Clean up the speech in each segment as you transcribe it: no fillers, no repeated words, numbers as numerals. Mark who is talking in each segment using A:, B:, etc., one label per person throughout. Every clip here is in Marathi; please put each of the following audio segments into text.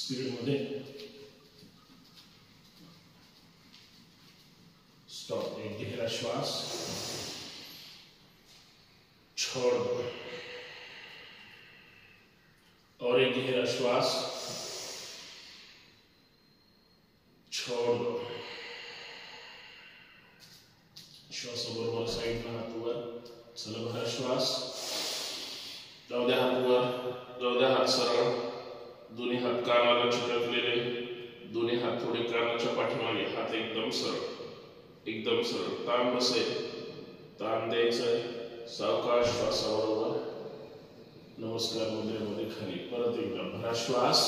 A: स्पीड मध्ये स्टॉप। एक गहरा श्वास, छोड़ दो और एक गहरा श्वास, छोड़ दो। श्वासाबरोबर साईडला हात वर, चला भरा श्वास, जाऊ द्या हात वर, जाऊ द्या हात सरळ, दोन्ही हात कानाला चिकटलेले, दोन्ही हात थोडे कानाच्या पाठीमागे, हात एकदम सरळ, एकदम सरळ, ताण बसेल, ताण द्यायचंय, सावकाश श्वासाबरोबर नमस्कार मुद्रेमध्ये खाली, परत एकदा भरा श्वास,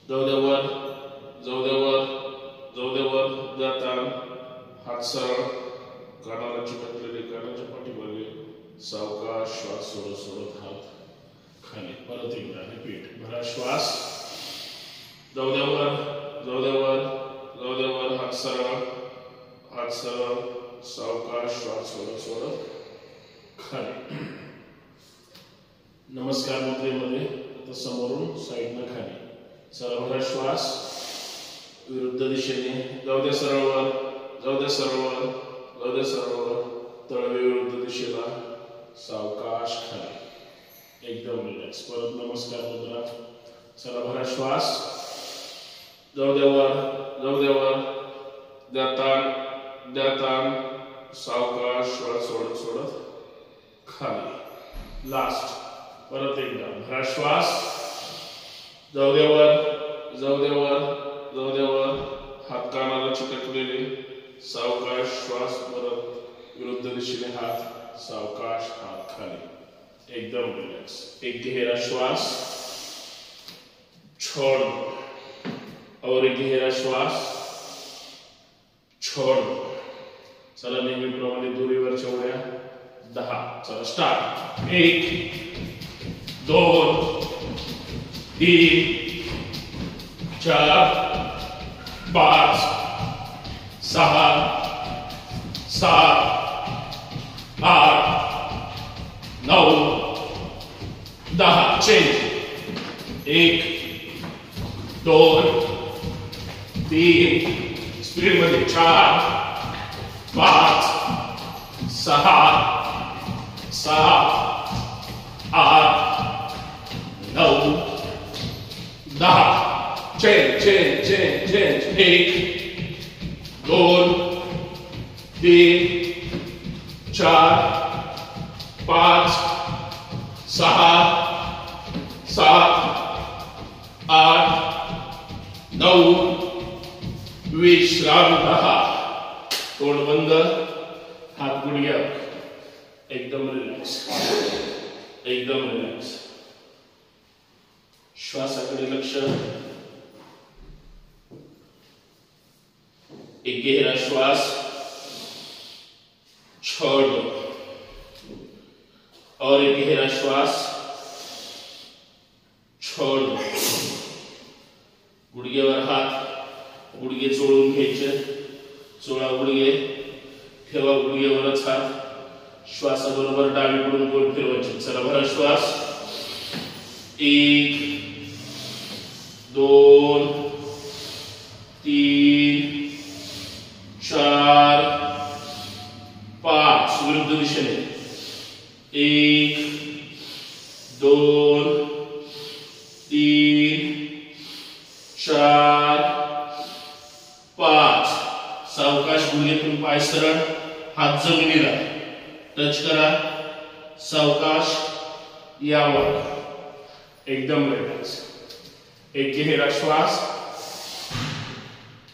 A: जाऊ द्या वर, जाऊ द्या वर, जाऊ द्या वर, द्या ताण, हात सरळ, कानाला चिकटलेले, कानाच्या पाठीमागे, सावकाश श्वास सोडत सोडत हात खाली, परत एकदा रिपीट, भरा श्वास, जाऊ द्या वर, जाऊ द्या वर, जाऊ द्या वर, हात सरळ, हात सरळ, सावकाश श्वास सोडत सोडत खाली। नमस्कार मुद्रेमध्ये आता समोरून साईडनं खाली, चला भरा श्वास, विरुद्ध दिशेने, जाऊ द्या सरळ वर, जाऊ द्या सरळ वर, जाऊ द्या सरळ वर, तळवे विरुद्ध दिशेला, सावकाश खाली, एकदम रिलॅक्स, परत नमस्कार मुद्रा, चला भरा श्वास, जाऊ द्या वर, जाऊ द्या वर, द्या ताण, सावकाश श्वास सोडत सोडत खाली, लास्ट, परत एकदा भरा श्वास, जाऊ द्या वर, जाऊ द्या वर, जाऊ द्या वर, हात कानाला चिकटलेले, सावकाश श्वास, परत विरुद्ध दिशेने हात, सावकाश हात खाली, एकदम रिलॅक्स, एक गहरा श्वास, छोड़ दो और एक गहरा श्वास, छोड़ दो। चला नेहमीप्रमाणे दोरीवरच्या उड्या 10, चला स्टार्ट, 1 2 3 4 5 6 7 8 9 10, चेंज, 1 2 3 स्पीड मध्ये 4 5 6 7 8 9 10, चेंज चेंज चेंज चेंज, 1 2 3 4 5 6 7 8 9 विश्राम 10, तोंड बंद, हात गुडघ्यावर, एकदम रिलॅक्स, एकदम रिलॅक्स, श्वासाकडे लक्ष, एक गहरा श्वास, छोड़ दो और एक गहरा श्वास, छोड़ दो। गुडघ्यावर हात, गुडघे चोळून घ्यायचे, चोळा गुडघे, ठेवा गुडघ्यावरच हात, श्वासाबरोबर डावीकडून गोल फिरवायचे, चला भरा श्वास, 1 2 3 4 5 विरुद्ध दिशेने, 1 2 3 4 5, सावकाश गुडघ्यातून पाय सरळ, हात जमिनीला टच करा, सावकाश यावर, एकदम रिलॅक्स, एक गहरा श्वास,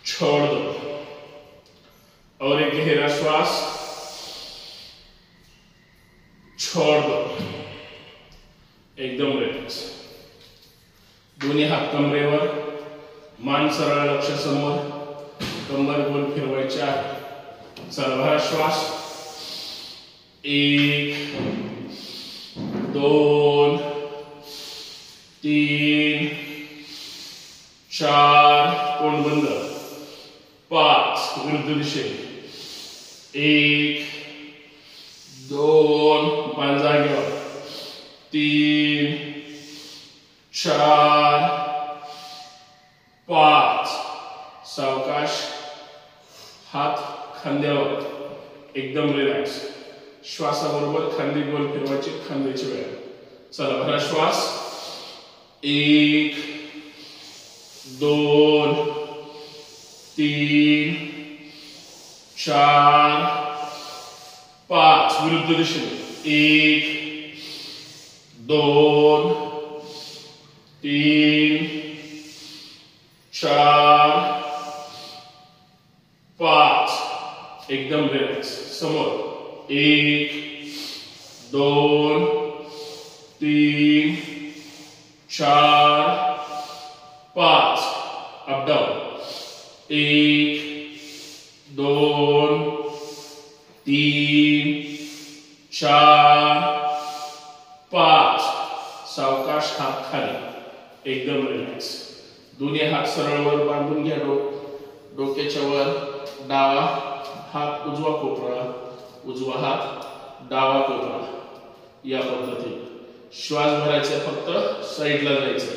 A: छोड़ दो और एक गहरा श्वास, छोड़ दो, एकदम रिलॅक्स, दोन्ही हात कमरेवर, मान सरळ, लक्ष समोर, कंबर गोल फिरवायची आहे, चला भरा श्वास, 1 2 3 4, तोंड बंद, 5 विरुद्ध दिशेने, 1 2 मान जागेवर, 3 4 खांद्यावर एकदम रिलॅक्स. श्वासाबरोबर खांदे गोल फिरवायचे, खांद्याची व्यायाम. चला भरा श्वास. 1 2 3 4 5. विरुद्ध दिशेने 1 2 3 4 5. एकदम रिलॅक्स. समोर 1 2 3 4 5. Up down 1 2 3 4 5. सावकाश हात खाली, एकदम रिलॅक्स. दोन्ही हात सरळ वर बांधून घ्या. डोक्याच्या वर. डावा हात उजवा कोपरा, उजवा हात डावा कोपरा. या पद्धतीने श्वास भरायचा. फक्त साईडला जायचं,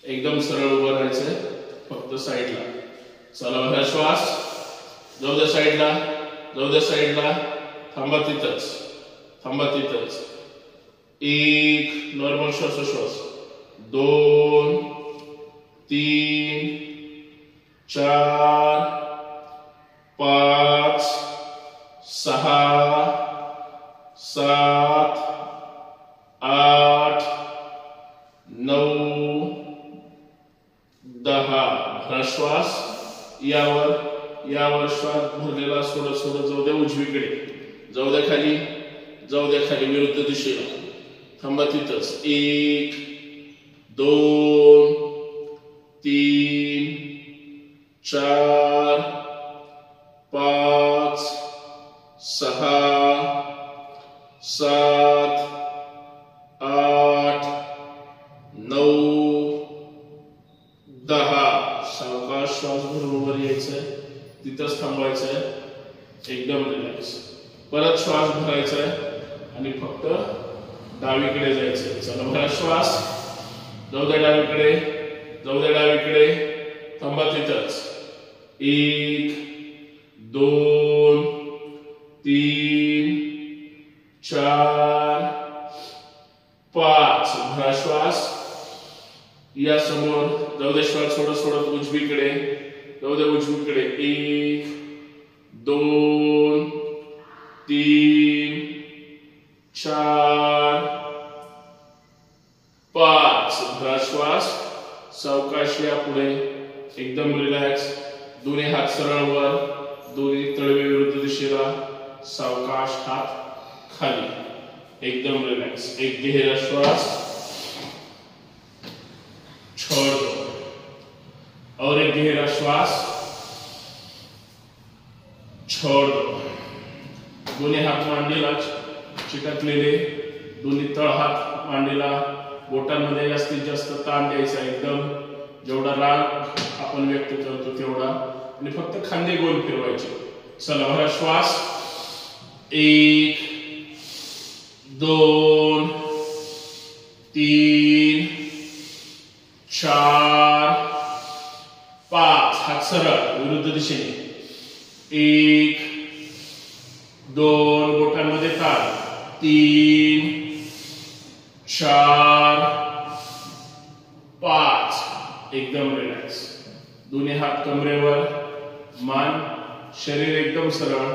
A: एकदम सरळ उभं राहायचं, फक्त साईडला. चला भरा श्वास. जाऊ द्या साईडला, जाऊ द्या साईडला. थांबा तिथंच, थांबा तिथंच. 1 नॉर्मल श्वासोश्वास. 2 3 4 5 6 7 8 9 10. भरा श्वास. यावर श्वास भरलेला सोडत सोडत जाऊ द्या उजवीकडे. जाऊ द्या खाली, जाऊ द्या खाली विरुद्ध दिशेला. थांबा तिथंच. 1 2 3 4 5 6 7 8 9 10. सावकाश श्वास भरून वर यायचंय, तिथंच थांबायचंय, एकदम रिलॅक्स. परत श्वास भरायचाय आणि फक्त डावीकडे जायचंय. चला भरा श्वास. जाऊ द्या डावीकडे, जाऊ द्या डावीकडे. थांबा तिथंच. 1 2 3 4 5. भरा श्वास. या समोर. जाऊ दे श्वास सोडत सोडत उजवीकडे, जाऊ दे उजवीकडे. 1 2 3 4 5. भरा श्वास. सावकाश या पुढे, एकदम रिलॅक्स. दोन्ही हात सरळ वर, दोन्ही तळवे विरुद्ध दिशेला. सावकाश हात खाली, एकदम रिलॅक्स. एक गहरा श्वास, छोड़ दो. और एक गहरा श्वास, छोड़ दो. दोन्ही हात मांडीला चिकटलेले, दोन्ही तळ हात मांडीला. बोटांमध्ये जास्तीत जास्त ताण द्यायचा, एकदम जेवढा राग आपण व्यक्त करतो तेवढा. आणि फक्त खांदे गोल फिरवायचे. चला भरा श्वास. 1 2 3 4 5. हात सरळ विरुद्ध दिशेने. 1 2 बोटांमध्ये ताण. 3 4 5. एकदम रिलॅक्स. दोन्ही हात कमरेवर, मान शरीर एकदम सरळ.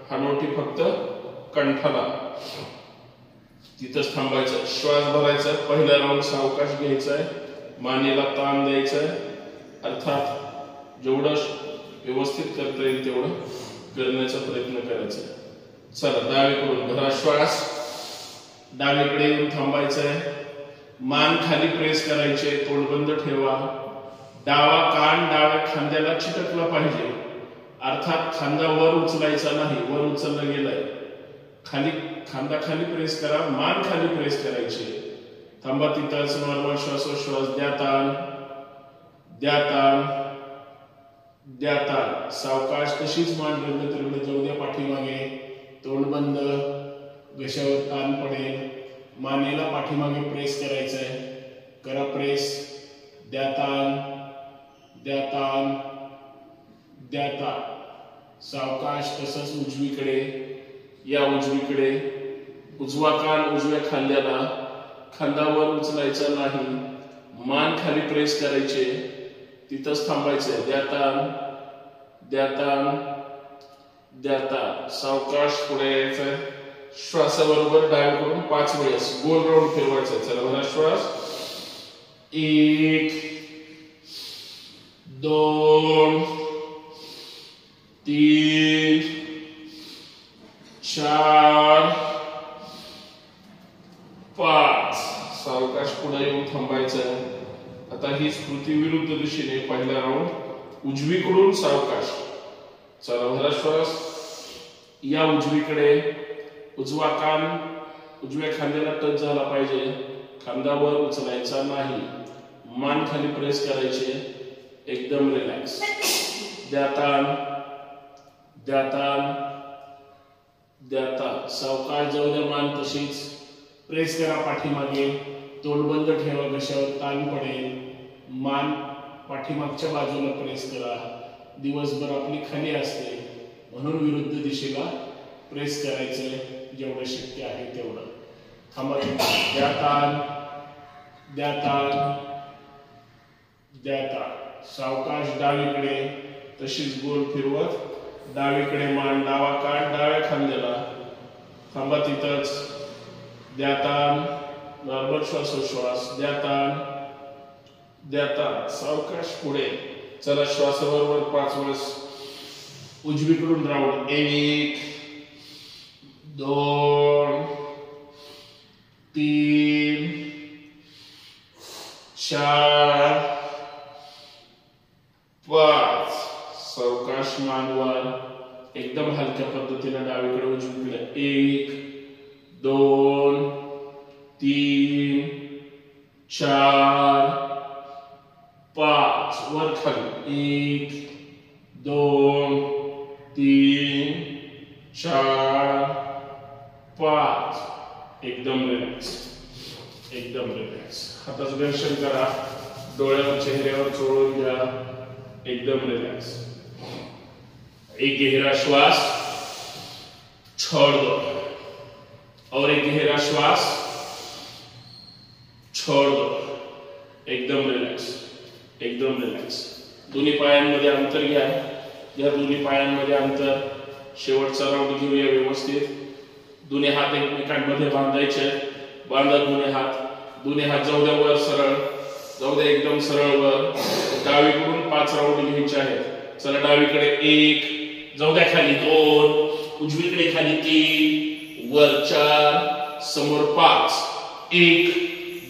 A: हनोटी फक्त कंठाला, तिथंच थांबायचं. श्वास भरायचा. पहिला राऊंड सावकाश घ्यायचाय, मानेला ताण द्यायचाय. अर्थात जेवढं व्यवस्थित करता येईल तेवढं करण्याचा प्रयत्न करायचा. चला डावीकडून भरा श्वास. डावीकडे येऊन थांबायचंय. मान खाली प्रेस करायचे, तोंड बंद ठेवा. डावा कान डाव्या खांद्याला चिटकला पाहिजे. अर्थात खांदा वर उचलायचा नाही, वर उचलला गेलाय. खाली खांदा खाली प्रेस करा, मान खाली प्रेस करायची. थांबा तिथंच. नॉर्मल श्वासोश्वास. द्या ताण, द्या ताण, द्या ताण. सावकाश तशीच मान रगडत रगडत जाऊ द्या पाठीमागे. तोंड बंद, घशावर ताण पडेल. मानेला पाठीमागे प्रेस करायचंय. करा प्रेस. द्या ताण, द्या ताण, द्या ताण. सावकाश. तसंच उजवीकडे, या उजवीकडे. उजवा कान उजव्या खांद्याला, खांद्यावर उचलायचा नाही, मान खाली प्रेस करायचे, तिथंच थांबायचंय. द्या ताण, द्या ताण, द्या ताण. सावकाश पुढे यायचं. श्वासाबरोबर डावीकडून 5 वेळेस गोल राऊंड फिरवायचा. चला बघा श्वास. 1 2 3 4 5. सावकाश पुढे येऊन थांबायचं. आता ही स्मृती विरुद्ध दिशेने. पहिला राऊंड उजवीकडून सावकाश. चला भरा श्वास. या उजवीकडे. उजवा कान उजव्या खांद्याला टच झाला पाहिजे, खांद्यावर उचलायचा नाही, मान खाली प्रेस करायचे, एकदम रिलॅक्स. द्या ताण, द्या ताण, द्या ताण. सावकाश जाऊ द्या. मान तशीच प्रेस करा पाठीमागे. तोंड बंद ठेवा, घशावर ताण पडेल. मान पाठीमागच्या बाजूला प्रेस करा. दिवसभर आपली खाली असते म्हणून विरुद्ध दिशेला प्रेस करायचं जेवढं शक्य आहे तेवढं. थांबा. द्या ताण, द्या ताण, द्या ताण. सावकाश डावीकडे. तशीच गोल फिरवत डावीकडे. मान डावा कान डाव्या खांद्याला. थांबा तिथंच. द्या ताण. नॉर्मल श्वासोश्वास. द्या ताण, द्या ताण. सावकाश पुढे. चला श्वासाबरोबर 5 वेळेस उजवीकडून राऊंड. 1 2 3 4 5. सावकाश मानवर. एकदम हलक्या पद्धतीने डावीकडे उजवीकडे. 1 2 3 4 5. वर खाली. 1 2 3 4 5. एकदम रिलॅक्स, एकदम रिलॅक्स. हाताचं दर्शन करा. डोळ्यावर चेहऱ्यावर चोळून घ्या. एकदम रिलॅक्स. एक गहरा श्वास, छोड़ दो. और एक गहरा श्वास, छोड़ दो. एकदम रिलॅक्स, एकदम रिलॅक्स. दोन्ही पायांमध्ये अंतर घ्या. या दोन्ही पायांमध्ये अंतर. शेवटचा राऊंड घेऊया व्यवस्थित. दोन्ही हात एकमेकांमध्ये बांधायचे. बांधा दोन्ही हात. दोन्ही हात जाऊ द्या वर सरळ. जाऊ द्या एकदम सरळ वर. डावीकडून 5 राऊंड घ्यायचे आहेत. चला डावीकडे 1. जाऊ द्या खाली 2. उजवीकडे खाली 3. वर 4. समोर 5. 1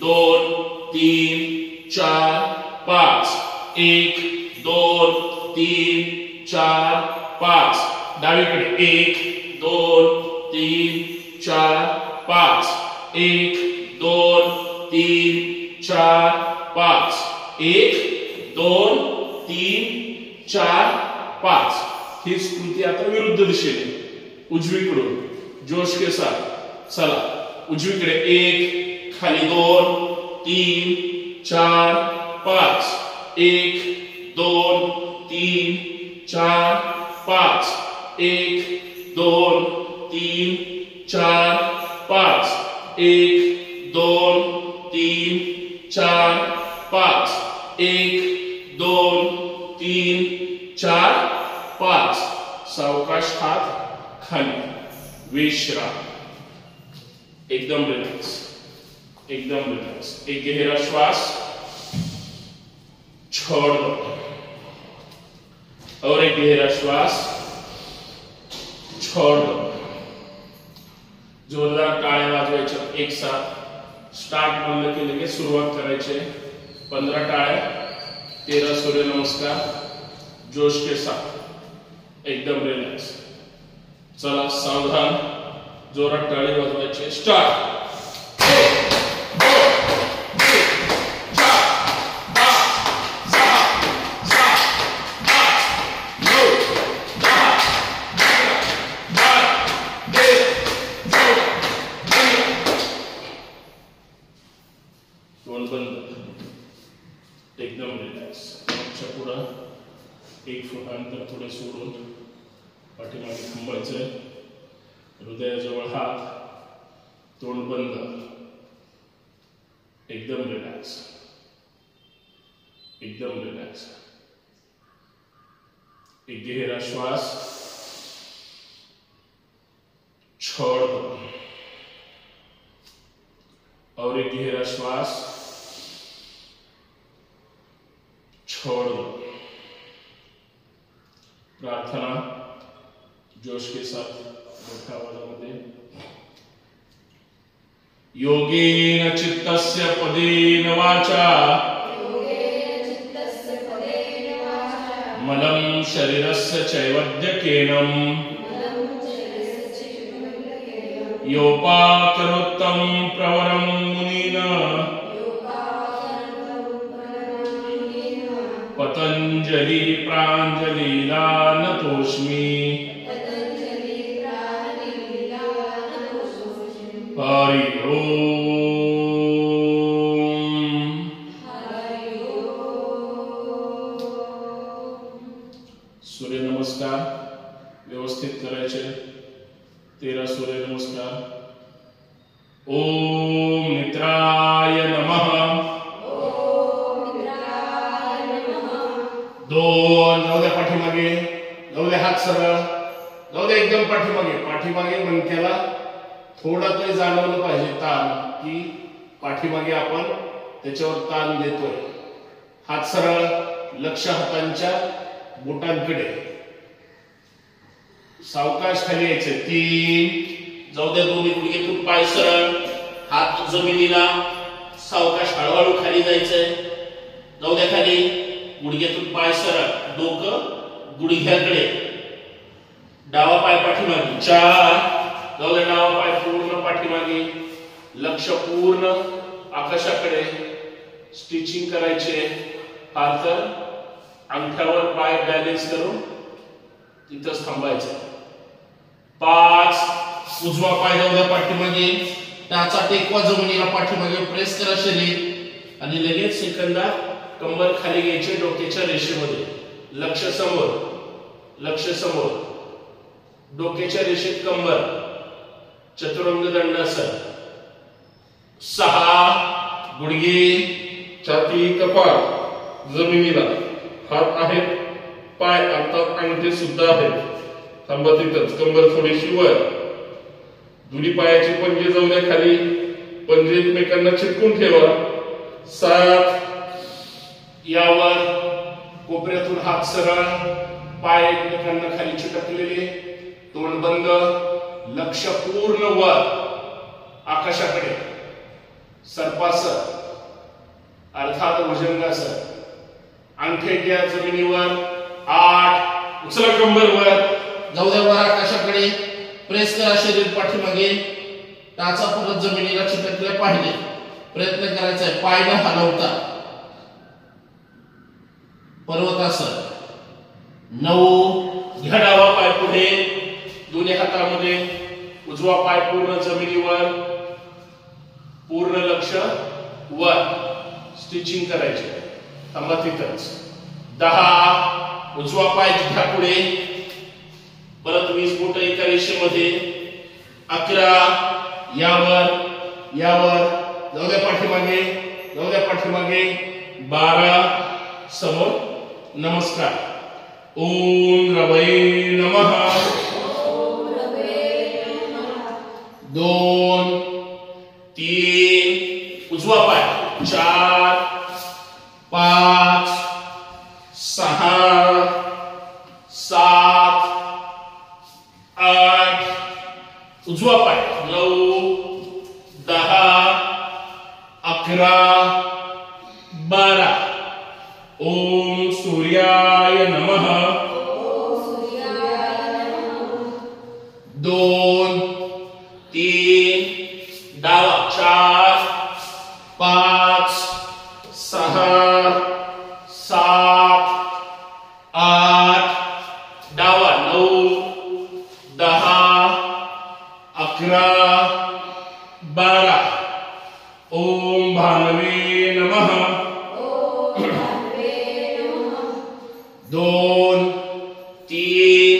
A: 2 3 4 5. 1 2 3 4 5. डावीकडे 1 2 3 4 5. 1 2 3 4 5. 1 2 3 4 5. ही स्मृती आता विरुद्ध दिशेने. उजवीकडून जोश के साथ. चला उजवीकडे 1 खाली 2 3 4 5. 1 2 3 4 5. 1 2 3 4 5. 1 2 3 4 5. 1 2 3 4 5. सावकाश हात खाली. विश्राम. एकदम रिलॅक्स, एकदम रिलॅक्स. एक गहरा श्वास, छोड़ दो. और एक गहरा श्वास, छोड़ दो. जोरदार टाळ्या वाजवायच्या एक साथ. स्टार्ट म्हणलं की लगेच सुरुवात करायची. 15 टाळ्या, 13 सूर्य नमस्कार. जोश के साथ. एकदम रिलॅक्स. चला सावधान. जोरात टाळी वाजवायची. स्टार्ट. 1 2 3 4 5 6 7 8 9 10 11 12 13 14 15. तोंड बंद. एकदम रिलॅक्स. मागच्या पुढं 1 फूट अंतर पुढे सोडून पाठीमागे थांबायचंय, हृदयाजवळ हात, तोंड बंद, एकदम रिलॅक्स, एकदम रिलॅक्स। एक गहरा श्वास छोड़ दो और एक गहरा श्वास छोड़ दो। प्रार्थना जोश के साथ मोठ्या आवाजामध्ये। योगेन चित्तस्य पदेन वाचा मलं शरीरस्य चैवद्यकेनं योपाकरोत्तं प्रवरं मुनिना पतंजलि प्रांजलिला नतोस्मि हरि ओम। सूर्य नमस्कार व्यवस्थित करायचे। 13 सूर्य नमस्कार। ओम निद्राय नमः। दोन, जाऊ द्या पाठीमागे, जाऊ द्या हात सरळ, जाऊ द्या एकदम पाठीमागे। पाठीमागे मणक्याला थोडा तरी जाणवलं पाहिजे ताण, की पाठीमागे आपण त्याच्यावर ताण देतोय। हात सरळ, लक्ष हातांच्या बोटांकडे, सावकाश खाली यायचे। 3, जाऊ द्या दोन्ही गुडघे पाय सरळ, हात जमिनीला, सावकाश हळूहळू खाली जायचंय। जाऊ द्या खाली, गुडघ्यातून पाय सरळ, डोकं गुडघ्याकडे, डावा पाय पाठीमागे। 4, जाऊ द्या डावा पाय पूर्ण पाठीमागे, लक्ष पूर्ण आकाशाकडे, स्टिचिंग करायचे। फार तर अंगठ्यावर पाय बॅलेन्स करून तिथंच थांबायचं। 5, उजवा पाय जाऊ द्या पाठीमागे, टाचा टेकवा जमिनीला, पाठीमागे प्रेस करा शरीर आणि लगेच सेकंदात कंबर खाली घ्यायचे डोक्याच्या रेषेमध्ये। लक्ष समोर, लक्ष समोर, डोक्याच्या रेषेत कंबर, चतुरंग दंडासन। 6, गुडघे, छाती, कपाळ जमिनीला, हात आहेत, पाय अर्थात अंगठे सुद्धा आहेत, थांबा तिथंच। कंबर थोडीशी वर, दोन्ही पायाचे पंजे जाऊ द्या खाली, पंजे एकमेकांना चिटकून ठेवा। 7, यावर कोपऱ्यातून हात सरळ, पाय एकमेकांना खाली चिटकलेले, तोंड बंद, लक्ष पूर्ण वर आकाशाकडे, सर्पासन अर्थात भुजंगासन। अंगठे घ्या जमिनीवर। 8, उचला कंबर वर, जाऊ द्या वर आकाशाकडे, प्रेस करा शरीर पाठीमागे, टाचा परत जमिनीला चिटकले पाहिजे, प्रयत्न करायचा आहे पाय न हलवता, पर्वतासन। 9, घ्या डावा पाय पुढे, दोन्ही हातामध्ये, उजवा पाय पूर्ण जमिनीवर, पूर्ण लक्ष वर, स्टिचिंग करायचे, थांबा तिथंच। 10, उजवा पाय घ्या पुढे, परत 20 बोट एका रेषेमध्ये। 11, यावर, यावर, जाऊ द्या पाठीमागे, जाऊ द्या पाठीमागे। 12, समोर नमस्कार। ओम रवै नमः। 2, 3, उजवा पाय। 4, 5, 6, 7, 8, उजवा पाय। 9, 10, 11, 12। ओम सूर्याय नमः। 2, 3, डावा। 4, 5, 6, 7, 8, डावा। 9, 10, 11, 12। ओम भानवे नमः। 2, 3,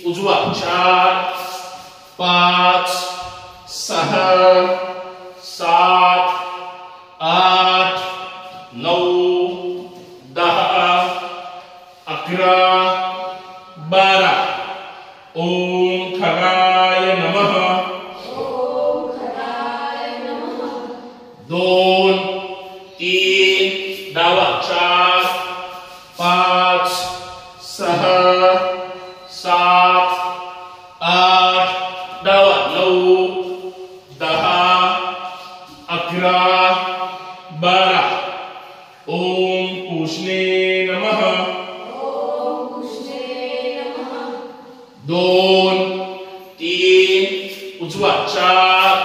A: उजवा। 4 5 6 7 8 9 10 11 12 ओम खगाय नमः 2 3 डावा 4 5 6 7 8 डावा 9 10 11 12 ओम पूषणे नमः 2 3 उजवा 4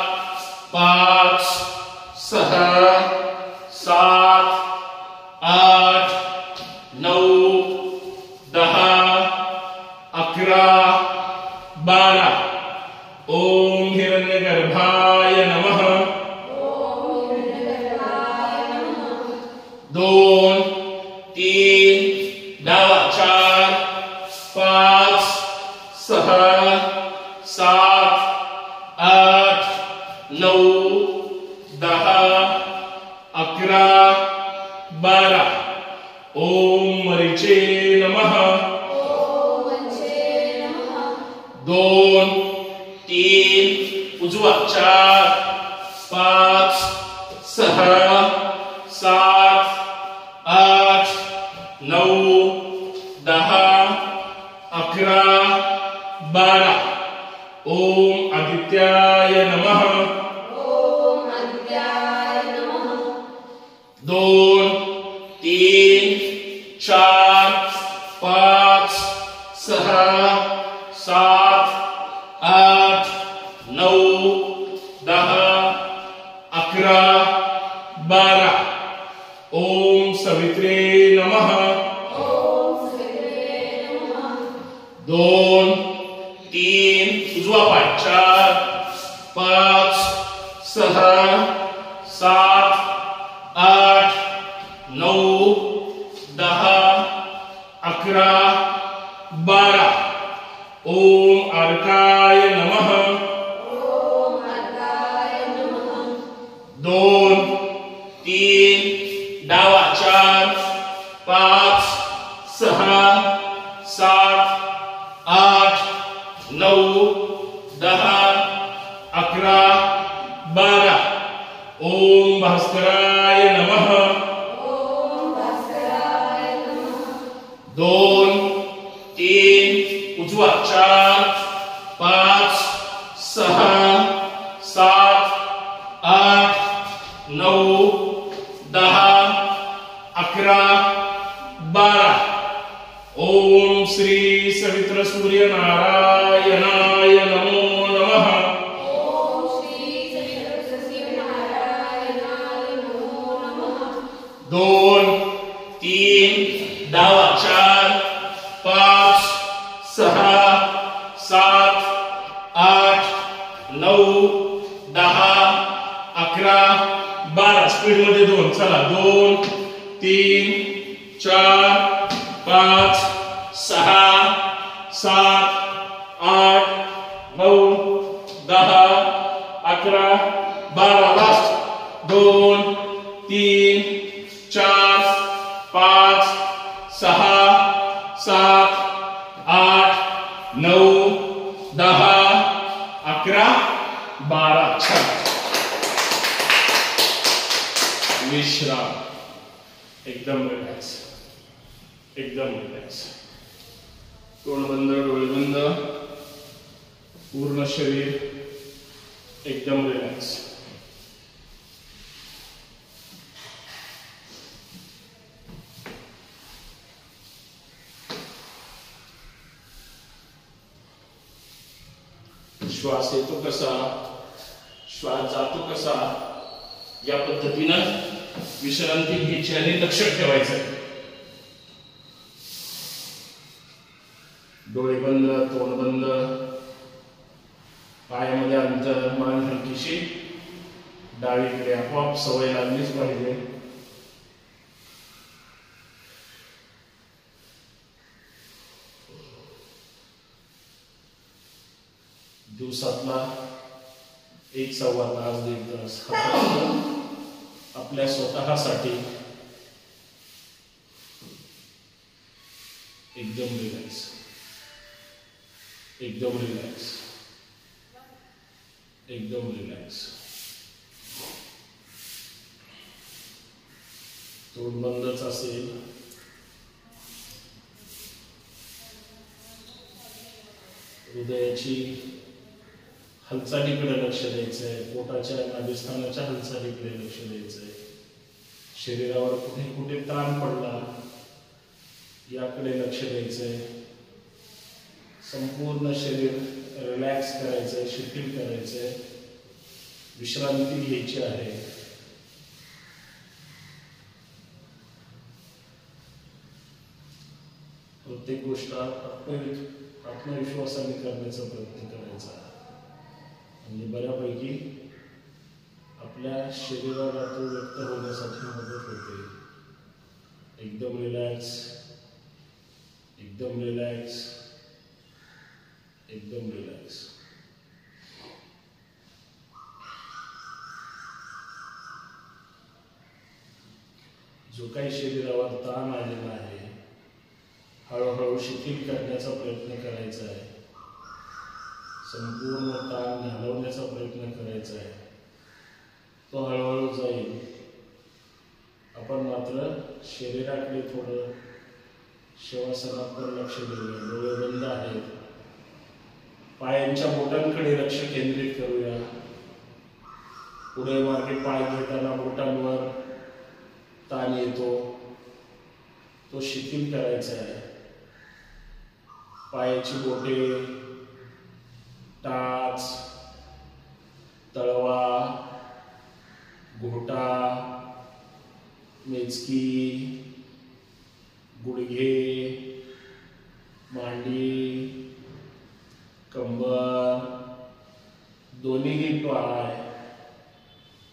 A: 5 6 7 8 9 10 11 12 ओम हिरण्यगर्भाय नमः 2 3 डावा 4 5 6 7 8 9 10 11 12 ओम मरीचे नमः 2 3 उजवा 4 5 6 7 8 9 10 11 12 ओम आदित्याय नमः 2 3 4 5 6 7 8 9 10 11 12 ओम सवित्रे नमः 2 3 उजवा पाय 4 5 6 7 8 9 10 11 12 ओम अर्काय नमः 2 3 डावा 4 5 6 7 8 9 10 11 12 ओम भास्कराय नमः 2 3 उजवा 4 5 6 7 8 9 10 11 12 ओम श्री सवित्र सूर्य नारायणाय नमो नमः 2 3 डावा 4 5 6 7 8 9 10 11 12 स्पीड मध्ये 2 चला 2 3 4 5 6 7 8 9 10 11 12 लास्ट 2 3 4 5 6 7 8 9 10 11 12 विश्राम एकदम रिलॅक्स तोंड बंद डोळे बंद पूर्ण शरीर एकदम रिलॅक्स श्वास येतो कसा श्वास जातो कसा या पद्धतीनं विश्रांती घ्यायची आणि लक्ष ठेवायचं डोळे बंद तोंड बंद पायामध्ये अंतर मान हलकीशी डावीकडे आपोआप सवय लागलीच पाहिजे दिवसातला 1-1.25 तास 1.5 तास फक्त आपल्या स्वतःसाठी एकदम रिलॅक्स, एकदम रिलॅक्स, एकदम रिलॅक्स. तोंड बंदच असेल. हृदयाची हालचालीकडे लक्ष द्यायचंय, पोटाच्या नाभिस्थानाच्या हालचालीकडे लक्ष द्यायचंय, शरीरावर कुठे कुठे ताण पडला याकडे लक्ष द्यायचंय. संपूर्ण शरीर रिलॅक्स करायचंय, शिथिल करायचंय, विश्रांती घ्यायची आहे. प्रत्येक गोष्ट आत्मविश्वासाने करण्याचा प्रयत्न करायचा, म्हणजे बऱ्यापैकी आपल्या शरीराला तो व्यक्त होण्यासाठी मदत होते. एकदम रिलॅक्स, एकदम रिलॅक्स, एकदम रिलॅक्स. जो काही शरीरावर ताण आलेला आहे हळूहळू शिथिल करण्याचा प्रयत्न करायचा आहे. संपूर्ण ताण घालवण्याचा प्रयत्न करायचा आहे. तो हळूहळू जाईल. आपण मात्र शरीराकडे थोडं शवासनावर लक्ष देऊया. डोळे बंद आहेत. पायांच्या बोटांकडे लक्ष केंद्रित करूया. पुढे मागे पाय घेताना बोटांवर ताण येतो, तो शिथिल करायचा आहे. पायाची बोटे, टाच, तळवा, घोटा, मेचकी, गुडघे, मांडी, कंबर, दोन्ही पाय,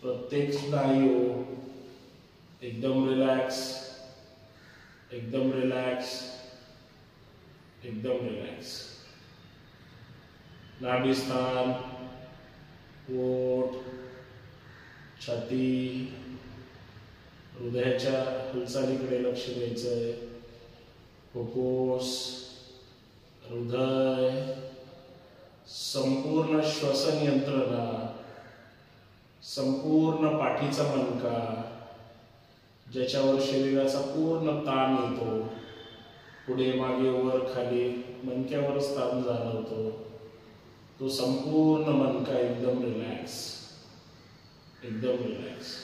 A: प्रत्येक स्नायू एकदम रिलॅक्स, एकदम रिलॅक्स, एकदम रिलॅक्स. नाभिस्थान, पोट, छाती, हृदयाच्या हालचालीकडे लक्ष द्यायचंय. फुफ्फुस, हृदय, संपूर्ण श्वसन यंत्रणा, संपूर्ण पाठीचा मणका ज्याच्यावर शरीराचा पूर्ण ताण येतो, पुढे मागे वर खाली मणक्यावरच ताण जाणवतो, तो संपूर्ण मणका एकदम रिलॅक्स, एकदम रिलॅक्स.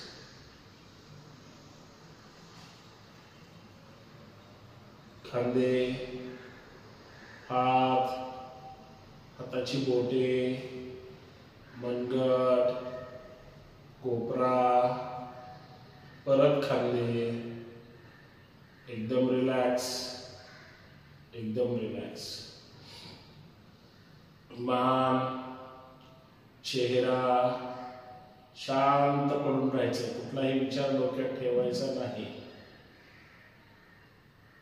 A: खांदे, हात, हाताची बोटे, मनगट, कोपरा, परत खांदे, एकदम रिलॅक्स, एकदम रिलॅक्स. मान, चेहरा शांत पडून राहायचं. कुठलाही विचार डोक्यात ठेवायचा नाही.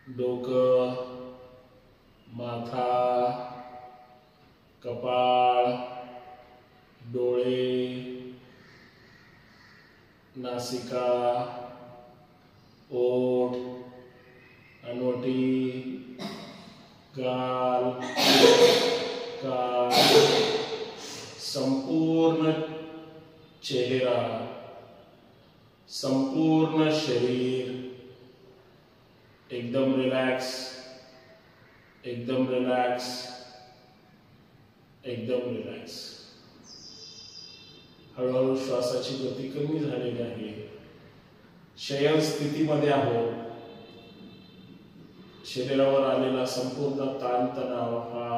A: डोकं, माथा, कपाळ, डोळे, नासिका, ओठ, हनुवटी, गाल, कान, संपूर्ण चेहरा, संपूर्ण शरीर एकदम रिलॅक्स, एकदम रिलॅक्स, एकदम रिलॅक्स. हळूहळू श्वासाची गती कमी झालेली आहे. शयन स्थितीमध्ये आहोत. शरीरावर आलेला संपूर्ण ताणतणाव हा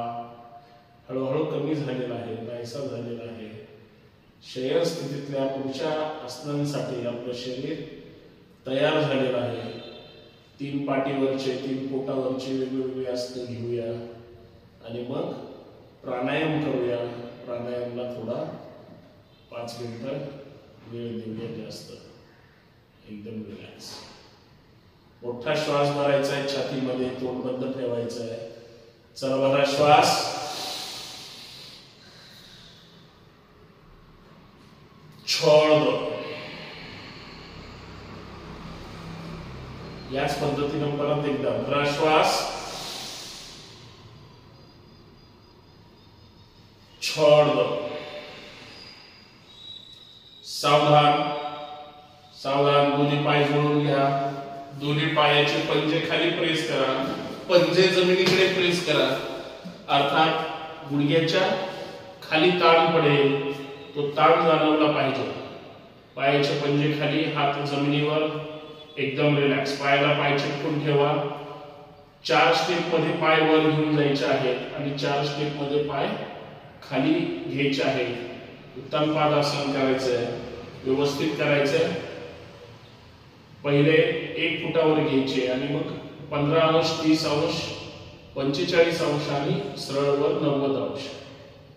A: हळूहळू कमी झालेला आहे, नाहीसा झालेला आहे. शयन स्थितीतल्या पुढच्या आसनांसाठी आपलं शरीर तयार झालेलं आहे. 3 पाठीवरचे 3 पोटावरचे वेगवेगळे आसन घेऊया आणि मग प्राणायाम करूया. प्राणायामला थोडा 5 मिनिटं वेळ देऊया जास्त. एकदम रिलॅक्स. मोठा श्वास भरायचा आहे छातीमध्ये, तोंड बंद ठेवायचं आहे. चला भरा श्वास. छोड़ दो। याच पद्धतीने परत एकदा भरा श्वास, छोड़ दो। सावधान सावधान, दोन्ही पाय जोडून घ्या, दोन्ही पायाचे पंजे खाली प्रेस करा, पंजे जमिनीकडे प्रेस करा, अर्थात गुडघ्याच्या खाली ताण पडेल, तो ताण जाणवला पाहिजे। पायाचे पंजे खाली, हात जमिनीवर, एकदम रिलॅक्स, पायाला पाय चिटकून ठेवा। 4 स्टेप मध्ये पाय वर घेऊन जायचे आहेत आणि 4 स्टेप मध्ये पाय खाली घ्यायचे आहेत। उत्तम पादासन करायचंय, व्यवस्थित करायचंय। पहिले 1 फुटावर घ्यायचे आणि मग 15 अंश, 30 अंश, 45 अंश आणि सरळवर 90 अंश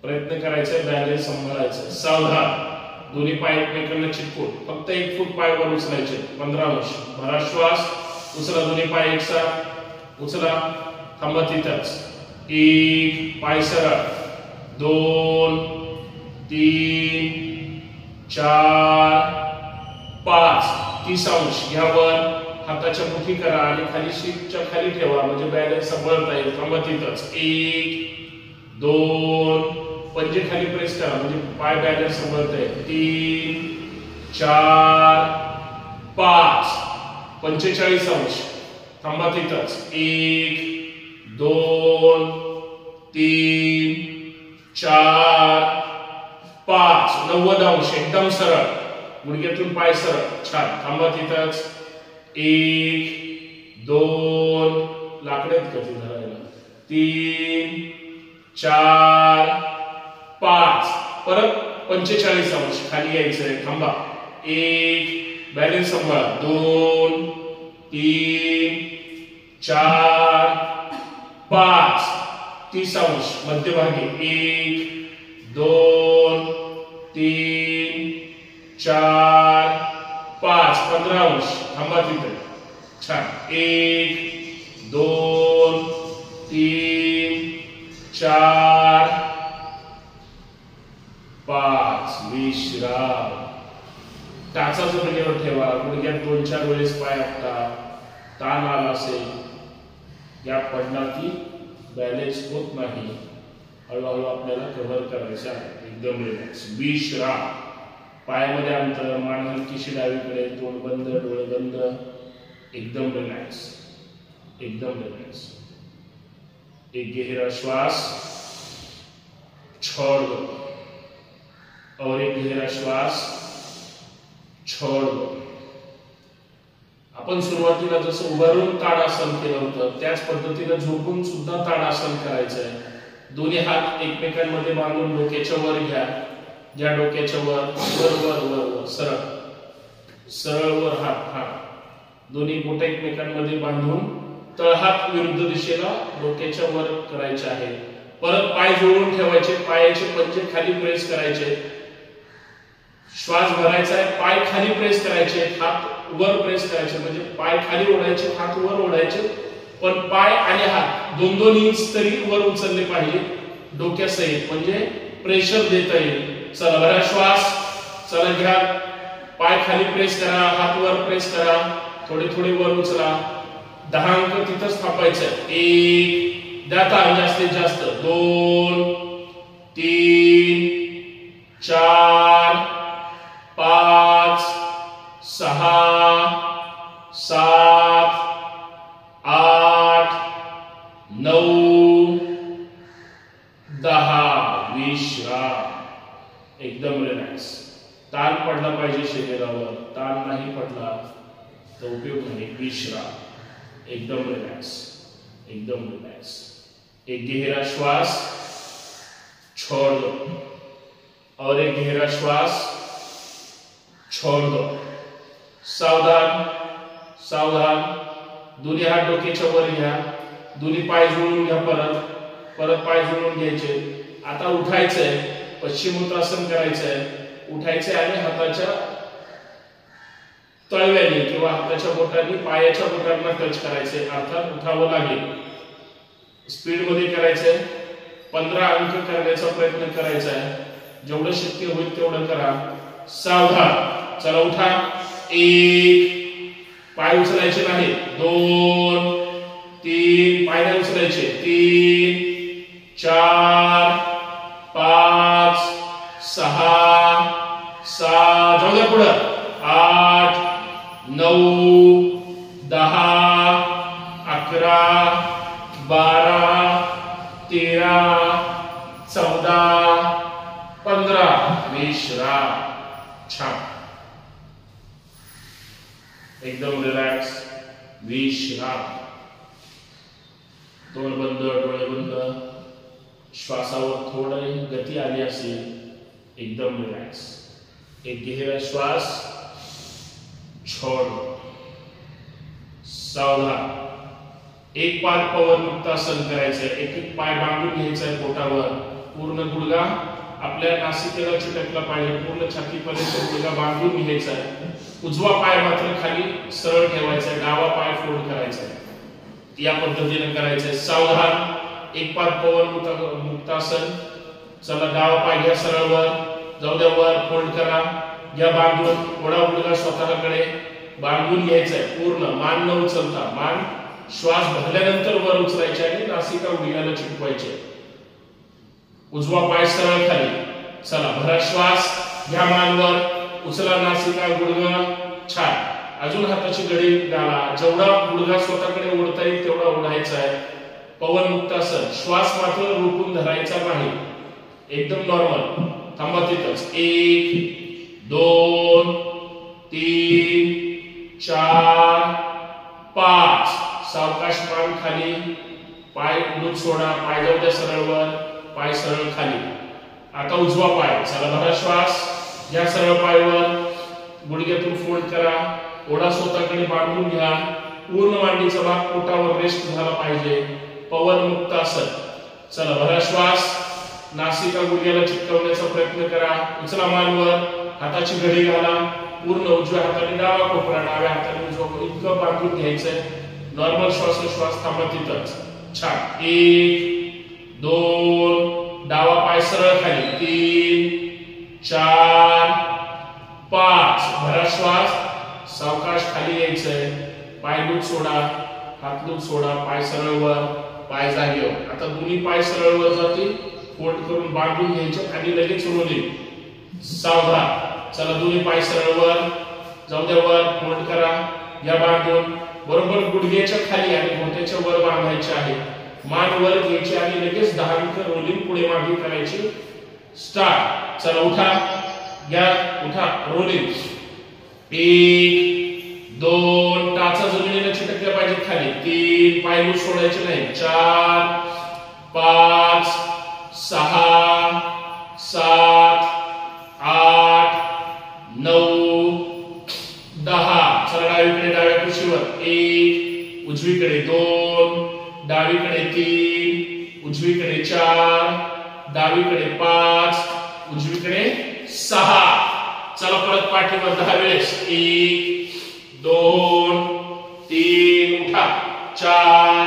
A: प्रयत्न करायचा, बॅलन्स सांभाळायचा। सावधान, दोन्ही पाय एकमेकांना चिटकून, फक्त 1 फूट पाय वर उचलायचे, 15 अंश। भरा श्वास, उचला, दोन्ही पाय एकसाथ उचला, थांबा तिथंच। 1 पाय सरळ, 2 3 4 5, 30 अंश घ्या वर, हाताच्या मुठी करा आणि खाली शीटच्या खाली ठेवा, म्हणजे बॅलन्स सांभाळता येईल। थांबा तिथंच। 1 2 पंजे खाली प्रेस करा, म्हणजे पाय बॅलन्स सांभाळता येईल। 3 4 5, 45 अंश, थांबा तिथंच। 1 2 3 4 5, 90 अंश, एकदम सरळ, गुडघ्यातून पाय सरळ, छान, थांबा तिथंच। 1 2 लाकडेत कधी धरायला, 3 4 5, परत 45 अंश खाली यायचंय, थांबा। 1 बॅलन्स सांभाळा, 2 3 4 5, 30 अंश मध्यभागी, 1 2 3 4 5, 15 अंश, थांबा तिथे, छान। 1 2 3 4 5, विश्राम। टाचा जमिनीवर ठेवा, गुडघ्यात 2-4 वेळेस पाय आपटा, ताण आला असेल, गॅप पडला की बॅलन्स होत नाही, हळूहळू आपल्याला कव्हर करायचं आहे, एकदम रिलॅक्स, विश्राम। पायामध्ये अंतर, मान हलकीशी डावीकडे, तोंड बंद, डोळे बंद, एकदम रिलॅक्स, एकदम रिलॅक्स। एक गहरा श्वास, छोड़ दो, और एक गहरा श्वास, छोड़ दो। आपण सुरुवातीला जसं उभारून ताडासन केलं होतं, त्याच पद्धतीने झोपून सुद्धा ताडासन करायचंय। दोन्ही हात एकमेकांमध्ये बांधून डोक्याच्या वर घ्या, ज्या डोक्याच्या वर, वर वर वर वर, सरळ सरळ वर हात, दोन्ही बोट एकमेकांमध्ये बांधून तळहात विरुद्ध दिशेला डोक्याच्या वर करायचे आहे। परत पाय जोडून ठेवायचे, पायाचे पंजे खाली प्रेस करायचे, श्वास भरायचा आहे, पाय खाली प्रेस करायचे, हात वर प्रेस करायचे, म्हणजे पाय खाली ओढायचे, हात वर ओढायचे, पण पाय आणि हात 2-2 इंच तरी वर उचलले पाहिजे डोक्यासहित, म्हणजे प्रेशर देता येईल। चला भरा श्वास, चला घ्या, पाय खाली प्रेस करा, हात वर प्रेस करा, थोडे थोडे वर उचला, 10 अंक तिथंच थांबायचं। 1 द्या ताण जास्तीत जास्त, 2 3 4 5 6 7 8 9 10, विश्राम, एकदम रिलॅक्स। ताण पडला पाहिजे शरीरावर, ताण नाही पडला तर उपयोग नाही, विश्राम, एकदम रिलॅक्स, एकदम रिलॅक्स। एक गहरा श्वास, छोड़ दो, और एक गहरा श्वास, छोड़ दो। सावधान सावधान, दोन्ही हात डोक्याच्या वर घ्या, दोन्ही पाय जोडून घ्या, परत परत पाय जोडून घ्यायचे। आता उठायचंय, पश्चिमोत्तासन करायचंय, उठायचंय आणि हाताच्या तळव्याने किंवा हाताच्या बोटांनी पायाच्या बोटांना टच करायचे, अर्थात उठावं लागेल। स्पीड मध्ये करायचंय, 15 अंक करण्याचा प्रयत्न करायचा आहे, जेवढं शक्य होईल तेवढं करा। सावधान. चला उठा. 1 पाय उचलायचे नाही. 2 3 पाय नाही उचलायचे. 3 4 5 6 7 जाऊ द्या पुढं. 8 9 10 11 12 13 14 15 विश्राम. छान. एकदम रिलॅक्स. विश्राम. तोंड बंद, डोळे बंद. श्वासावर थोडी गती आली असेल. एकदम रिलॅक्स. एक गहरा श्वास छोड़. सावधान. एक पाय पवन मुक्तासन करायचंय. एक एक पाय बांधून घ्यायचंय पोटावर. पूर्ण गुडघा आपल्या नासिकेला चिटकला पाहिजे. पूर्ण छातीपर्यंत गुडघा बांधून घ्यायचा आहे. उजवा पाय मात्र खाली सरळ ठेवायचा आहे. डावा पाय फोल्ड करायचा आहे. या पद्धतीने करायचंय. सावधान. एक पाय पवन मुक्तासन. चला डावा पाय घ्या सरळ वर. जाऊ द्या वर. फोल्ड करा. घ्या बांधून. थोडा गुडघा स्वतःकडे बांधून घ्यायचाय. पूर्ण मान न उचलता. मान श्वास भरल्यानंतर वर उचलायचे आणि नासिका गुडघ्याला चिटकवायचे. उजवा पाय सरळ खाली. चला भरा श्वास. घ्या मान वर. उचला नासिका गुडघा. छान. अजून हाताची घडी घाला. जेवढा गुडघा स्वतःकडे ओढता येईल तेवढा ओढायचा आहे. पवन मुक्तासन. श्वास मात्र रोखून धरायचा नाही. एकदम नॉर्मल. थांबा तिथंच. 1 2 3 4 5 सावकाश मान खाली. पाय उडून सोडा. पाय जाऊ द्या सरळ वर. पाय सरळ खाली. आता उजवा पाय. चला भरा श्वास. घ्या सरळ पायवर. गुडघ्यातून फोल्ड करा. ओढा स्वतःकडे बांधून घ्या. पूर्ण मांडीचा भाग पोटावर रेस्ट झाला पाहिजे. पवन मुक्तासन. चला भरा श्वास. नासिका गुडघ्याला चिटकवण्याचा प्रयत्न करा. उचला मानवर. हाताची घडी घाला. पूर्ण उजव्या हाताने डावा कोपरा. डाव्या हाताने उजवा कोपरा. इतकं बांधून घ्यायचंय. नॉर्मल श्वासोश्वास. थांबा तिथंच. छान. 1 2 डावा पाय सरळ खाली. 3 4 5 भरा श्वास. सावकाश खाली यायचंय. पाय लूट सोडा. हात लूट सोडा. पाय सरळ वर. पाय जागेवर. आता दोन्ही पाय सरळ वर जातील. फोल्ड करून बांधून घ्यायचे आणि लगेच रोलिंग. सावधान. चला दोन्ही पाय सरळ वर. जाऊ द्या वर. फोल्ड करा. या बांधून बरोबर गुडघ्याच्या खाली आणि घोट्याच्या वर बांधायचे आहे. मान वर घ्यायची आणि लगेच 10 मीटर रोलिंग पुढे मागे करायची. स्टार्ट. चला उठा. घ्या. उठा. रोलिंग. 1 2 टाचा जमिनीला चिटकल्या पाहिजे खाली. 3 पाय लूट सोडायचे नाही. 4 5 6 7 8 9 10 चला डावीकडे. डाव्या कुशीवर. 1 उजवीकडे. 2 डावीकडे. 3 उजवीकडे. 4 डावीकडे. 5 उजवीकडे. 6 चला परत पाठीवर 10 वेळेस. 1 2 3 उठा. 4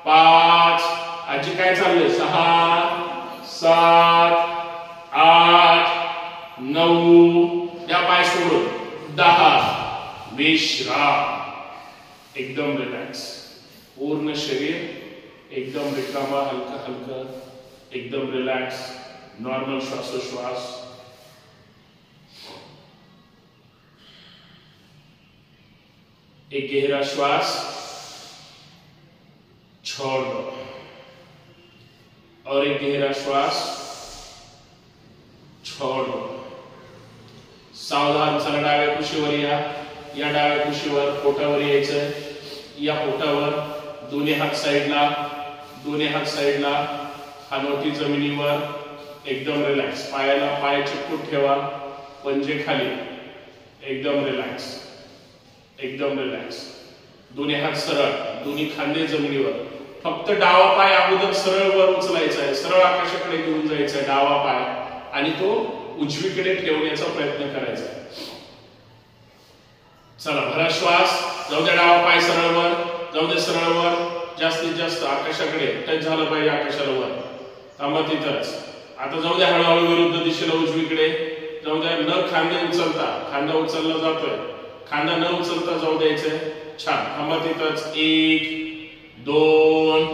A: 5 आजी काय चाललंय. 6 7 8 9 या पाय सोडून 10 विश्राम. एकदम रिलॅक्स. पूर्ण शरीर एकदम रिकामा. हलका हलका. एकदम रिलॅक्स. नॉर्मल श्वासोश्वास. एक गहरा श्वास छोड़ दो और एक गहरा श्वास छोड़ दो. सावधान. चला डाव्या कुशीवर या. या डाव्या कुशीवर पोटावर यायचं. या पोटावर दोन्ही हात साईडला. दोन्ही हात साईडला. हानोटी जमिनीवर. एकदम रिलॅक्स. पायाला पाय चिकटून ठेवा. पंजे खाली. एकदम रिलॅक्स. एकदम रिलॅक्स. दोन्ही हात सरळ. दोन्ही खांदे जमिनीवर. फक्त डावा पाय अगोदर सरळ वर उचलायचा आहे. सरळ आकाशाकडे घेऊन जायचा आहे डावा पाय आणि तो उजवीकडे ठेवण्याचा प्रयत्न करायचा आहे. चला भरा श्वास. जाऊ द्या डावा पाय सरळ वर. जाऊ दे सरळ वर. जास्तीत जास्त आकाशाकडे टच झालं पाहिजे. आकाशाला वर. थांबा तिथंच. आता जाऊ द्या हळूहळू विरुद्ध दिशेला उजवीकडे. जाऊ द्या, न खांदे उचलता, खांदा उचलला जातोय, खांदा न उचलता जाऊ द्यायचंय, छान. थांबा तिथंच. 1 2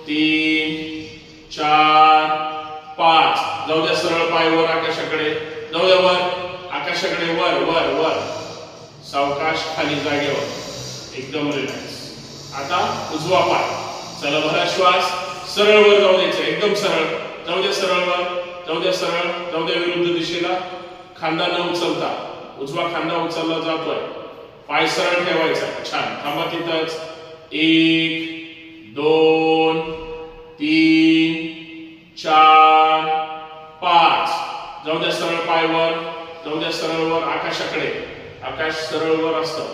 A: 3 4 5 जाऊ द्या. सरळ पाय वर आकाशाकडे, जाऊ द्या वर, आकाशाकडे, वर वर वर, सावकाश खाली जागेवर, एकदम रिलॅक्स. आता उजवा पाय, चला भरा श्वास, सरळ वर जाऊ द्यायचं, एकदम सरळ जाऊ द्या, सरळ वर जाऊ द्या, सरळ जाऊ द्या, विरुद्ध दिशेला, खांदा न उचलता, उजवा खांदा उचलला जातोय, पाय सरळ ठेवायचा, छान. थांबा तिथंच. 1 2 3 4 5 जाऊ द्या, सरळ पाय वर जाऊ द्या, सरळ वर आकाशाकडे, आकाश सरळ वर असतं,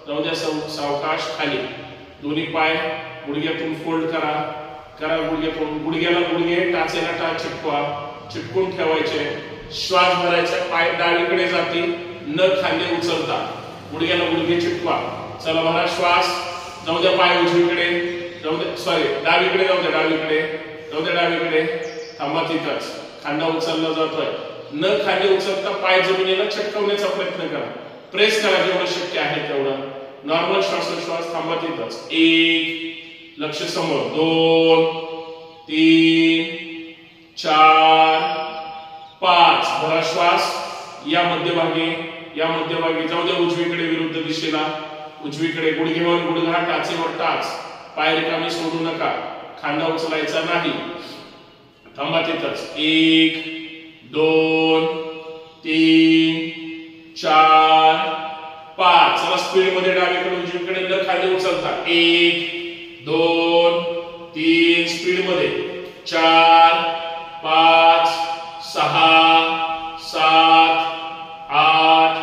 A: जाऊ द्या, सावकाश खाली. दोन्ही पाय गुडघ्यातून फोल्ड करा, करा गुडघ्यातून, गुडघ्याला गुडघे, टाचेला टाच चिटकवा, चिटकून ठेवायचे. श्वास भरायचा, पाय डावीकडे जातील, न खांदे उचलता, गुडघ्याला गुडघे चिटकवा. चला भरा श्वास, जाऊ द्या, पाय उजवीकडे जाऊ द्या, सॉरी डावीकडे जाऊ द्या, डावीकडे जाऊ द्या, डावीकडे. थांबा तिथंच, खांदा उचलला जातोय, न खांदे उचलता पाय जमिनीला चिटकवण्याचा प्रयत्न करा, प्रेस करा जेवढं शक्य आहे तेवढं. नॉर्मल श्वासोच्छ्वास. थांबा तिथंच. 1 लक्ष समोर, 2 3 4 5 भरा श्वास. या मध्यभागी जाऊ द्या, उजवीकडे विरुद्ध दिशेला, उजवीकडे, गुडघेवर गुडघा, टाचेवर टाच, पाय रिकामी सोडू नका, खांदा उचलायचा नाही. थांबा तिथंच. 1 2 3 4 5 चला स्पीड मध्ये डावीकडे उजवीकडे, न खाली उचलता. 1 2 3 स्पीड मध्ये, 4 5 6 7 8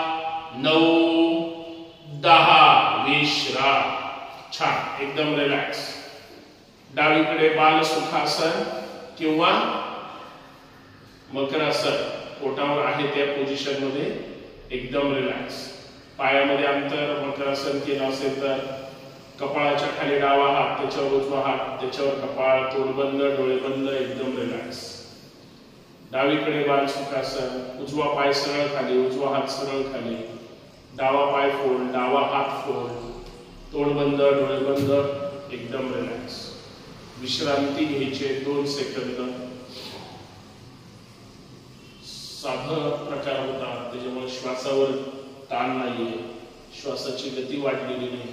A: 9 10 विश्राम. छान, एकदम रिलॅक्स. डावीकडे बाल सुखासन किंवा मकरासन, पोटावर आहे त्या पोझिशन मध्ये एकदम रिलॅक्स. पायामध्ये अंतर, मकरासन केलं असेल तर कपाळाच्या खाली डावा हात, त्याच्यावर उजवा हात, त्याच्यावर कपाळ, तोंड बंद, डोळे बंद, एकदम रिलॅक्स. डावीकडे बाल सुखासन, उजवा पाय सरळ खाली, उजवा हात सरळ खाली, डावा पाय फोल्ड, डावा हात फोल्ड, तोंड बंद, डोळे बंद, एकदम रिलॅक्स. विश्रांती घ्यायची 2 सेकंद. साधा प्रकार होता, त्याच्यामुळे श्वासावर ताण नाहीये, श्वासाची गती वाढलेली नाही.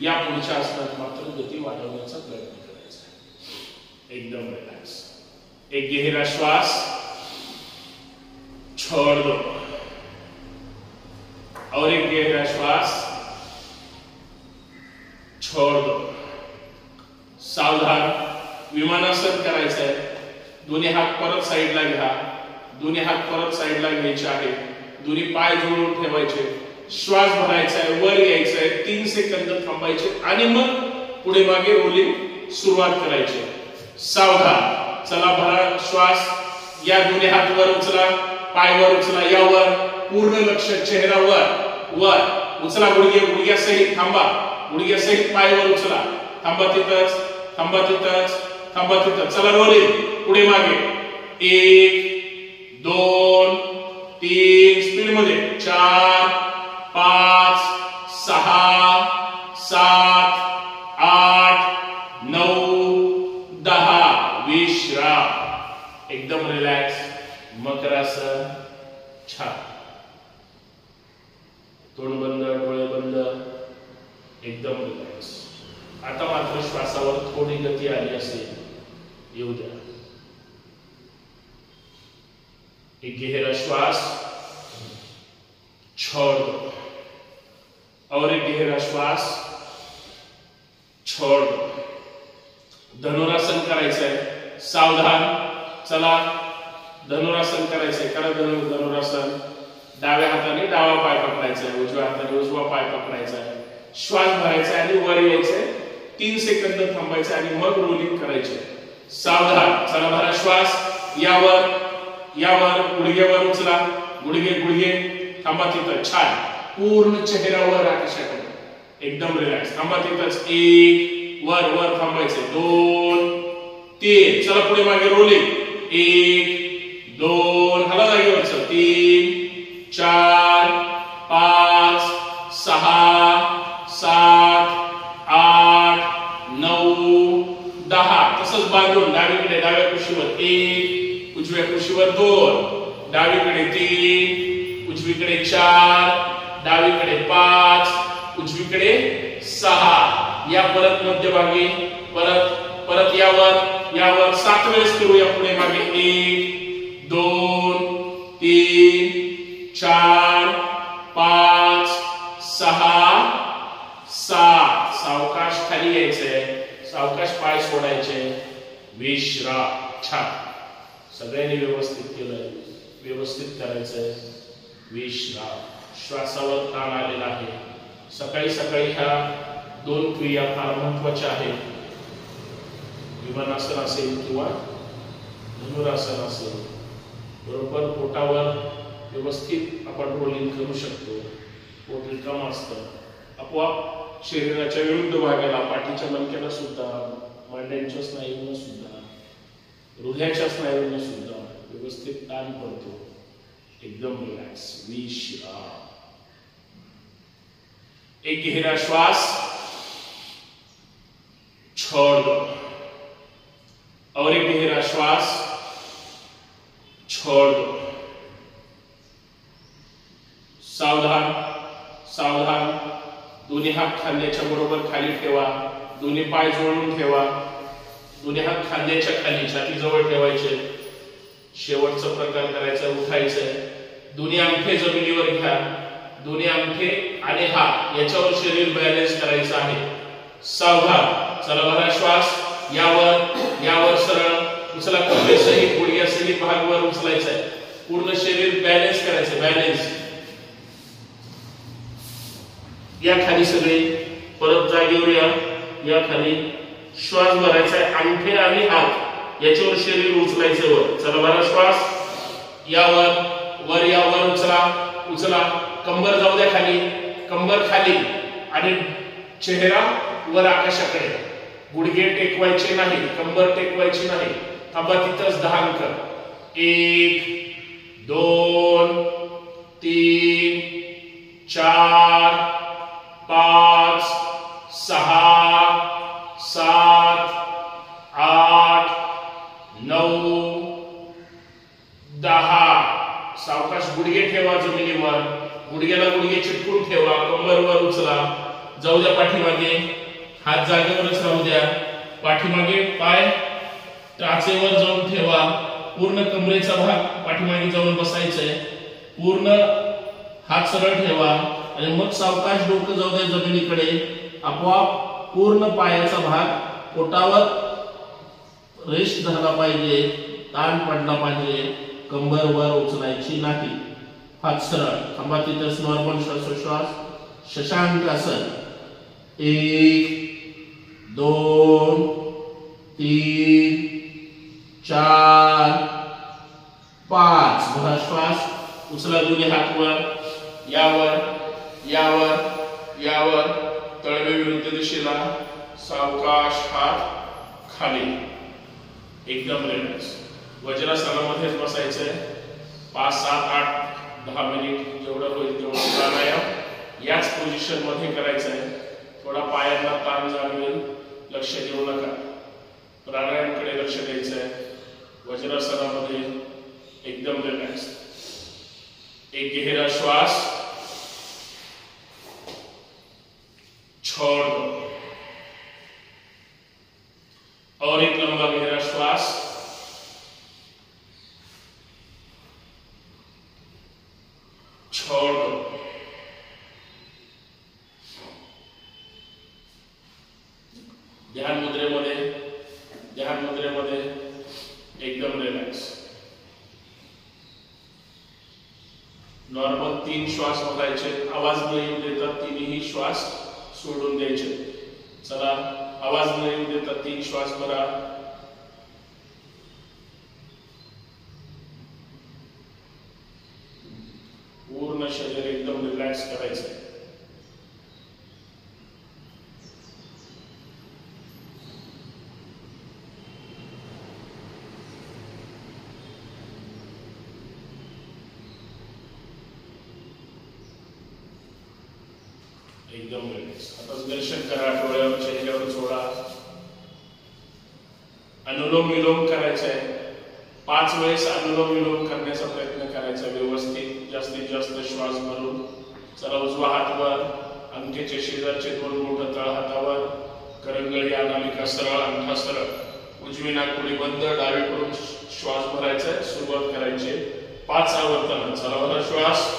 A: या पुढच्या आसनात मात्र गती वाढवण्याचा प्रयत्न करायचा, एकदम रिलॅक्स. एक गहरा श्वास, छोड़ दो, और एक गहरा श्वास, छोड़ दो. सावधान. विमानासन करायचं आहे. दोन्ही हात परत साईडला घ्या, दोन्ही हात परत साईडला घ्यायचे आहे, दोन्ही पाय जोडून ठेवायचे, श्वास भरायचा आहे, वर यायचं आहे, 3 सेकंद थांबायचे आणि मग पुढे मागे रोलिंग सुरुवात करायची. सावधान. चला भरा श्वास. या दोन्ही हात वर उचला, पाय वर उचला, यावर पूर्ण लक्ष, चेहरा वर वर उचला, गुडघे गुडघ्यासहित थांबा, गुडघ्यासहित पाय वर उचला. थांबा तिथंच, थांबा तिथंच, थांबा तिथंच. चला रोलिंग पुढे मागे. 1 2 3 स्पीड मध्ये, 4 5 6 7 8 9 10 विश्राम. एकदम रिलॅक्स. मकरासन. छान. तोंड बंद, डोळे बंद, एकदम रिलॅक्स. आता मात्र श्वासावर थोडी गती आली असेल, येऊ द्या. एक गहरा श्वास, छोड़ दो, और एक गहरा श्वास, छोड़ दो. धनुरासन करायचं आहे. सावधान. चला धनुरासन करायचंय, करा धनुरासन. डाव्या हाताने डावा पाय पकडायचा आहे, उजव्या हाताने उजवा पाय पकडायचा आहे, श्वास भरायचा आणि वर यायचंय, 3 सेकंद थांबायचं आणि मग रोलिंग करायचे. सावधान. चला भरा श्वास. यावर यावर गुडघ्यावर उचला, गुडघे गुडघे, थांबा तिथं. छान. पूर्ण चेहऱ्यावर आकाशाकडे, एकदम रिलॅक्स. थांबा तिथंच. 1 वर वर थांबायचे, 2 3 चला पुढे मागे रोलिंग. 1 2 हाला जागेवर, 3 डावीकडे 3, उजवीकडे 4, डावीकडे 5, उजवीकडे 6. या परत मध्यभागी, परत परत यावर 7 वेळेस करूया पुढे मागे. 1 2 3 4 5 6 7. सावकाश खाली यायचंय, सावकाश पाय सोडायचे. विश्राम. छान. सगळ्यांनी व्यवस्थित केलंय, व्यवस्थित करायचंय. विश्राम. श्वासावर ताण आलेला आहे. सकाळी सकाळी ह्या 2 क्रिया फार महत्वाच्या आहेत. विमानासन असेल किंवा धनुरासन असेल, बरोबर पोटावर व्यवस्थित आपण रोलिंग करू शकतो. पोट रिकाम असतं, आपोआप शरीराच्या विरुद्ध भागाला, पाठीच्या मणक्याला सुद्धा, मांड्यांच्या स्नायूंना सुद्धा, हृदयाच्या स्नायूंना सुद्धा व्यवस्थित ताण पडतो. एकदम रिलॅक्स. विश्राम. एक गहरा श्वास छोड़ दो और एक गहरा श्वास छोड़ दो. सावधान सावधान. दोन्ही हात खांद्याच्या बरोबर खाली ठेवा. दोन्ही पाय जोडून ठेवा. दोन्ही हात खांद्याच्या खाली छातीजवळ ठेवायचे. शेवटचा प्रकार करायचा, उठायचंय. दोन्ही अंगठे जमिनीवर घ्या. दोन्ही अंगठे आणि हात याच्यावर शरीर बॅलन्स करायचं आहे. सावधान. चला भरा श्वास. यावर सरळ उचला. कमरेसहित गुडघ्यासहित भागवर उचलायचं आहे. पूर्ण शरीर बॅलन्स करायचं. बॅलन्स. या खाली सगळे परत जागेवर या खाली श्वास भरायचा आहे. अंगठे आणि हात याच्यावर शरीर उचलायचं वर. चला भरा श्वास. यावर उचला. कंबर जाऊ द्या खाली. कंबर खाली आणि चेहरा वर आकाशाकडे. गुडघे टेकवायचे नाही, कंबर टेकवायची नाही. थांबा तिथंच 10 अंक. 1 2 3 4 5 6 7 8 9 10. सावकाश गुडघे ठेवा जमिनीवर. गुडघ्याला गुडघे चिटकून ठेवा. कंबरवर उचला. जाऊ द्या पाठीमागे. हात जागेवरच राहू द्या. पाठीमागे पाय टाचेवर जाऊन ठेवा. पूर्ण कमरेचा भाग पाठीमागे जाऊन बसायचंय. पूर्ण हात सरळ ठेवा आणि मग सावकाश डोकं जाऊ द्या जमिनीकडे. आपोआप पूर्ण पायाचा भाग पोटावर रेस्ट झाला पाहिजे, ताण पडला पाहिजे. कंबर वर उचलायची नाही. हात सरळ. थांबा तिथेच. नॉर्मल श्वासोश्वास. शशांक आसन. 1 2 3 4 5. भरा श्वास. उचला दोन्ही हात वर. यावर तळवे विरुद्ध दिशेला. सावकाश हात खाली. एकदम रिलॅक्स. वज्रासनामध्येच बसायचंय. 5 7 8 10 मिनिट जेवढं होईल तेवढं प्राणायाम याच पोझिशन मध्ये करायचंय. थोडा पायांना ताण जाणवेल, लक्ष देऊ नका. प्राणायामकडे लक्ष द्यायचंय. वज्रासनामध्ये एकदम रिलॅक्स. एक गहरा श्वास छोड़ दो और एक लंबा गहरा श्वास छोड़ दो. ध्यान मुद्रेमध्ये एकदम रिलॅक्स. नॉर्मल 3 श्वास बघायचे. आवाज न येऊ देता 3ही श्वास सोडून द्यायचे. चला आवाज न येऊ देता 3 श्वास भरा. पूर्ण शरीर एकदम रिलॅक्स करायचं. एकदम रिलॅक्स. आता दर्शन करा. डोळ्यावर चेहऱ्यावर सोडा. अनुलोम विलोम करायचंय. 5 वेळेस अनुलोम विलोम करण्याचा प्रयत्न करायचा व्यवस्थित, जास्तीत जास्त श्वास भरून. चला, उजवा हात वर, अंगठ्याच्या शेजारचे 2 बोट तळ हातावर, करंगळी अनामिका सरळ, अंगठा सरळ, उजवी नाकपुडी बंद, डावीकडून श्वास भरायचा. सुरुवात करायची 5 आवर्तन. चला बघा, श्वास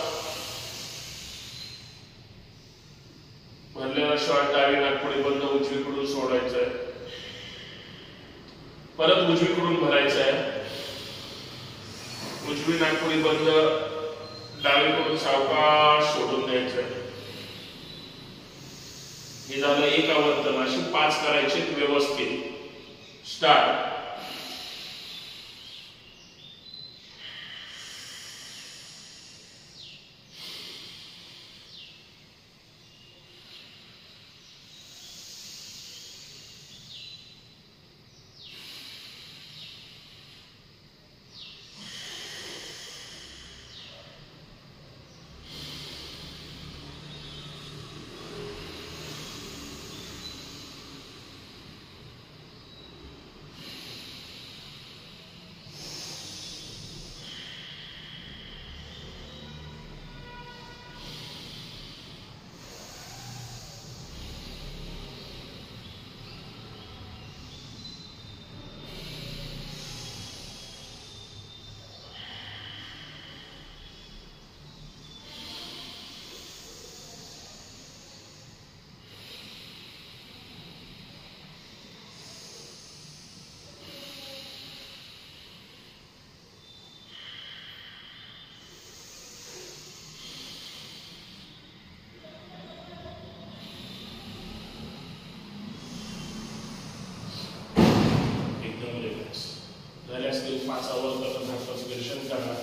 A: भरलेला श्वास डावी नाकपुडी बंद, उजवीकडून सोडायचा आहे. परत उजवीकडून भरायचा आहे. उजवी नाकपुडी बंद, डावीकडून सावकाश सोडून द्यायचं. हे झालं 1 आवर्तन. अशी 5 करायचे व्यवस्थित. स्टार्ट. झाल्यास 5 आवर्तन हाताचं दर्शन करा.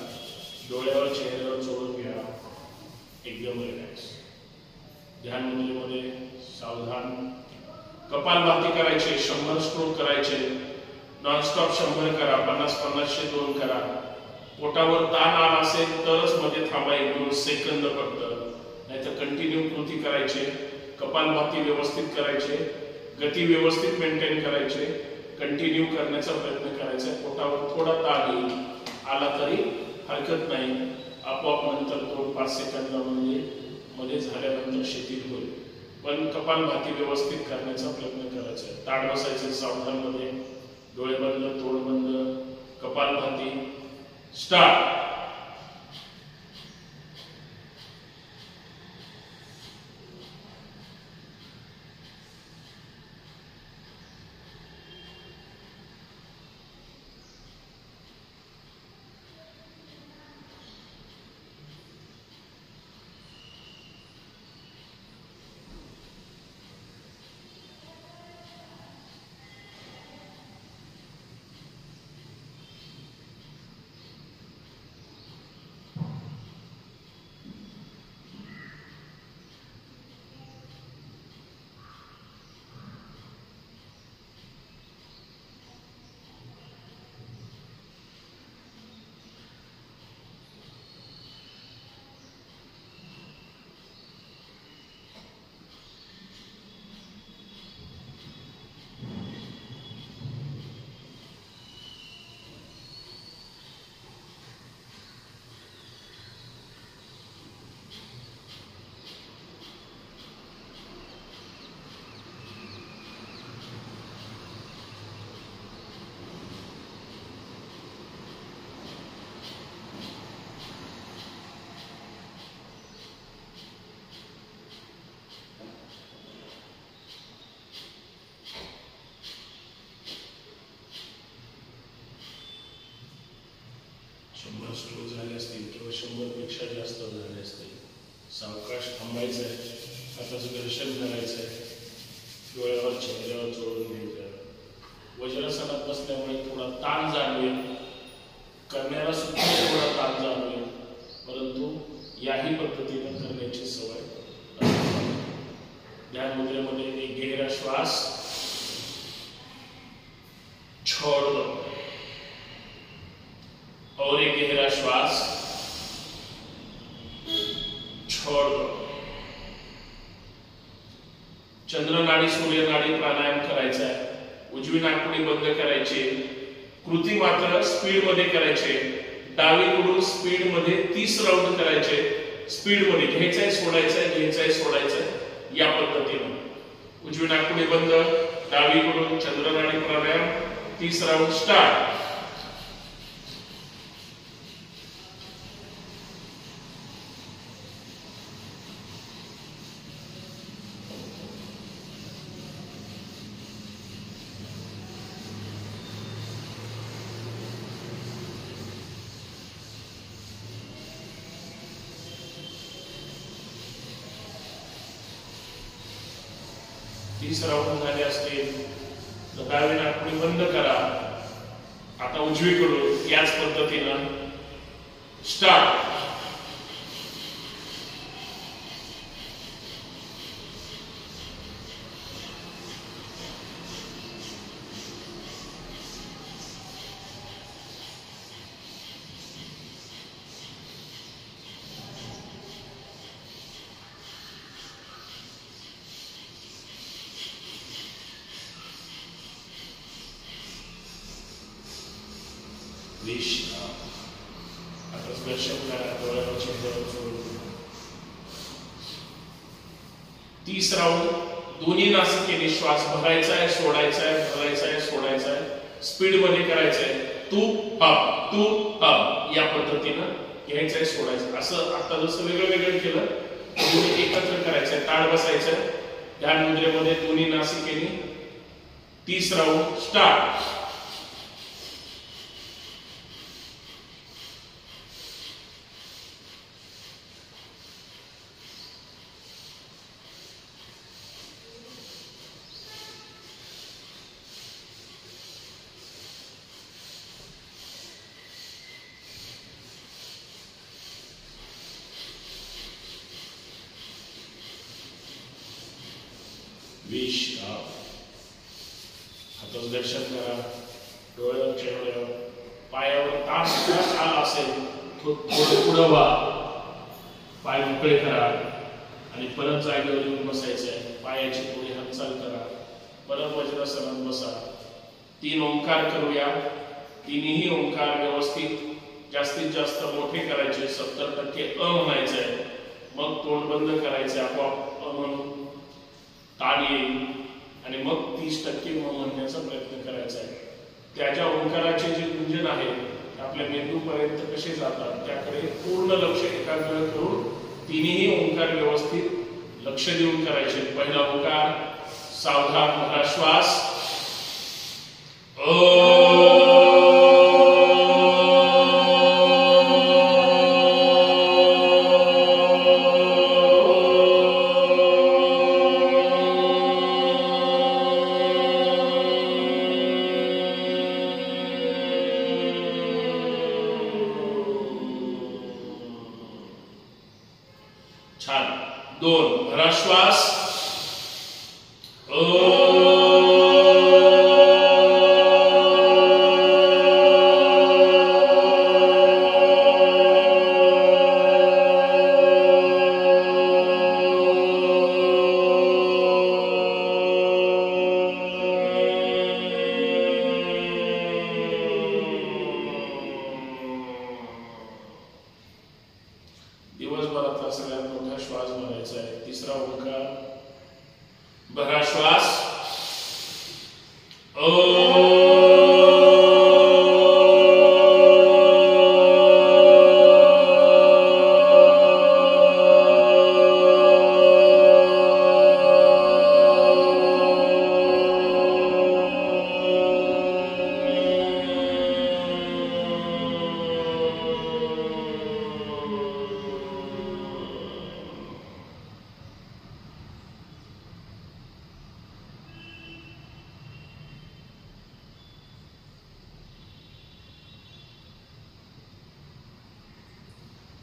A: डोळ्यावर चेहऱ्यावर चोळून घ्या. एकदम रिलॅक्स. ध्यान मुद्रेमध्ये सावधान. कपालभाती करायचे. 100 स्ट्रोक करायचे. नॉनस्टॉप 100 करा. 50-50 2 करा. पोटावर ताण आला असेल तरच मध्ये थांबा 1-2 सेकंद फक्त, नाहीतर कंटिन्यू कृती करायचे. कपालभाती व्यवस्थित करायचे. गती व्यवस्थित मेंटेन करायचे. कंटिन्यू करण्याचा प्रयत्न करायचा. पोटावर थोडा ताण येईल, आला तरी हरकत नाही. आपोआप नंतर 2-5 सेकंदामध्ये मध्ये झाल्यानंतर शिथिल होईल. पण कपालभाती व्यवस्थित करण्याचा प्रयत्न करायचा. ताठ बसायचे सावधान मध्ये. डोळे बंद, तोंड बंद. कपालभाती स्टार्ट. सुरू झाले असतील किंवा 100 पेक्षा जास्त झाले असतील, सावकाश थांबायचं आहे. हाताचं दर्शन करायचं आहे. डोळ्यावर चेहऱ्यावर चोळून घ्यायचं. वज्रासनात बसल्यामुळे थोडा ताण जाणवेल, करण्याला सुद्धा थोडा ताण जाणवेल, परंतु याही पद्धतीने करण्याची सवय. ध्यान मुद्रेमध्ये एक गहरा श्वास, छोड़ दो, और एक गहरा श्वास, छोड़ दो. चंद्र नाडी, सूर्य नाडी प्राणायाम करायचा आहे. उजवी नाकपुडी बंद करायची. कृती मात्र स्पीड मध्ये करायचे. डावीकडून स्पीड मध्ये 30 राऊंड करायचे. स्पीड मध्ये घ्यायचंय सोडायचंय घ्यायचंय सोडायचंय या पद्धतीने. उजवी नाकपुडी बंद, डावीकडून चंद्रनाडी प्राणायाम 30 राऊंड स्टार्ट. राऊंड झाले असतील तर डावी नाकपुडी बंद करा. आता उजवीकडून याच पद्धतीनं स्टार्ट. आता स्पर्शन करा. डोळ्यावरचे डोळे सोडून 30 राऊंड दोन्ही नासिकेने श्वास भरायचा आहे सोडायचा आहे भरायचा आहे सोडायचा आहे. स्पीड मध्ये करायचा आहे. तू हप या पद्धतीनं घ्यायचं आहे सोडायचं. असं आता जसं वेगळं वेगळं केलं दोन्ही एकत्र करायचंय. ताड बसायचं. ध्यान मुद्रेमध्ये दोन्ही नासिकेने 30 राऊंड स्टार्ट. हाताचं दर्शन करा. डोळ्यावर चेहऱ्यावर पायावर तास आला असेल थोडं पुढं व्हा. पाय मोकळे करा आणि परत जागेवर येऊन बसायचंय. पायाची थोडी हालचाल करा. परत वज्रासनात बसा. 3 ओंकार करूया. तिन्ही ओंकार व्यवस्थित जास्तीत जास्त मोठे करायचे. 70% म्हणायचंय. मग तोंड बंद करायचंय. आपोआप म्हणून ताण येईल आणि मग 30% म्हणण्याचा प्रयत्न करायचा आहे. त्याच्या ओंकाराचे जे गुंजन आहे आपल्या मेंदूपर्यंत कसे जातात त्याकडे पूर्ण लक्ष एकाग्र करून तिन्ही ओंकार व्यवस्थित लक्ष देऊन करायचे. पहिला ओंकार सावधान भरा श्वास. छान. 2 भरा श्वास. दिवसभरातला सगळ्यात मोठा श्वास भरायचा आहे. 3रा ओंकार भरा श्वास.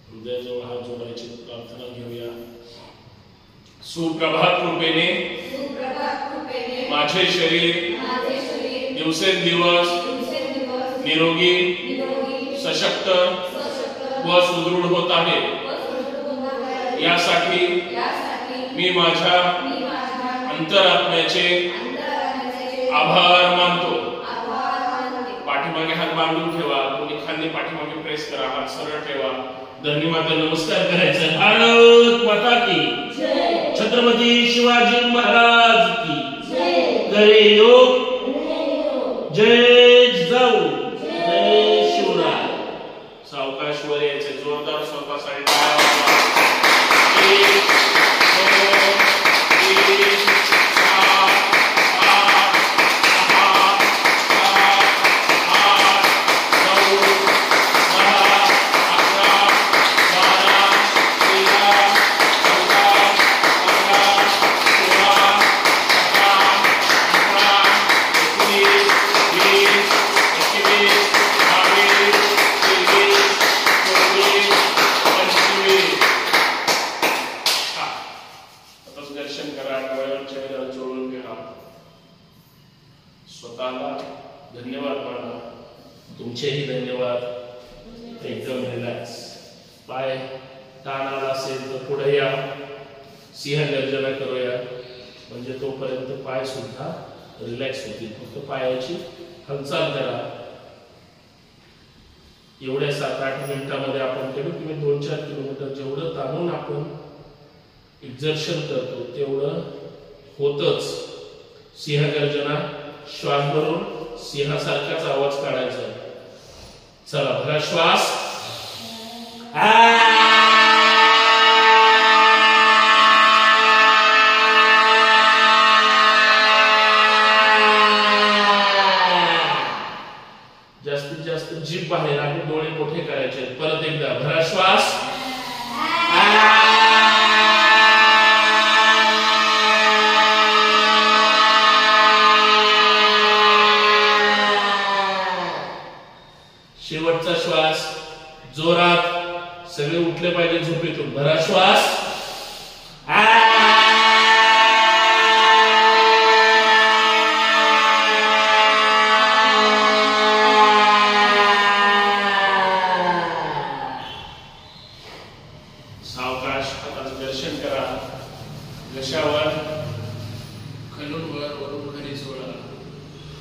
A: हृदयाजवळ हात जोडायचे. प्रार्थना घेऊया. सुप्रभात कृपेने माझे शरीर दिवसेंदिवस निरोगी सशक्त व सुदृढ होत आहे. यासाठी मी माझ्या अंतरात्म्याचे आभार मानतो. पाठीमागे बांधून ठेवा, कोणी खांदे पाठीमागे प्रेस करा, हात सरळ ठेवा, धरणी माता नमस्कार करायचा। भारत माता की जय, छत्रपती शिवाजी महाराज की जय, करे योग जय जिजाऊ जय शिवराय। सावकाश वर यायचे, जोरदार स्वतःसाठी टाळ्या वाजवा। 1 2 3 4 5 स्वतःला धन्यवाद माना, तुमचेही धन्यवाद। एकदम रिलॅक्स, पाय ताण आला असेल तर पुढे या, सिंहगर्जना करूया, म्हणजे तोपर्यंत पाय सुद्धा रिलॅक्स होतील। फक्त पायाची हालचाल करा। एवढ्या 7-8 मिनिटांमध्ये आपण केलं की 2-4 किलोमीटर जेवढं ताणून आपण एक्झर्शन करतो तेवढं होतच। सिंहगर्जना, श्वास भरून सिंहासारखाच आवाज काढायचा। चला बघा, श्वास जास्तीत जास्त जीभ बाहेर आणि डोळे मोठे करायचे। परत एकदा भरा श्वास, शेवटचा श्वास जोरात, सगळे उठले पाहिजे झोपेतून। भरा श्वास, सावकाश हाताचं दर्शन करा, घशावर खालून वर, वरून खाली सोडा।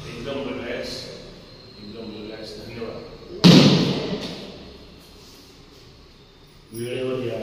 A: एकदम रिलॅक्स, एकदम रिलॅक्स। धन्यवाद। वेळेवर या।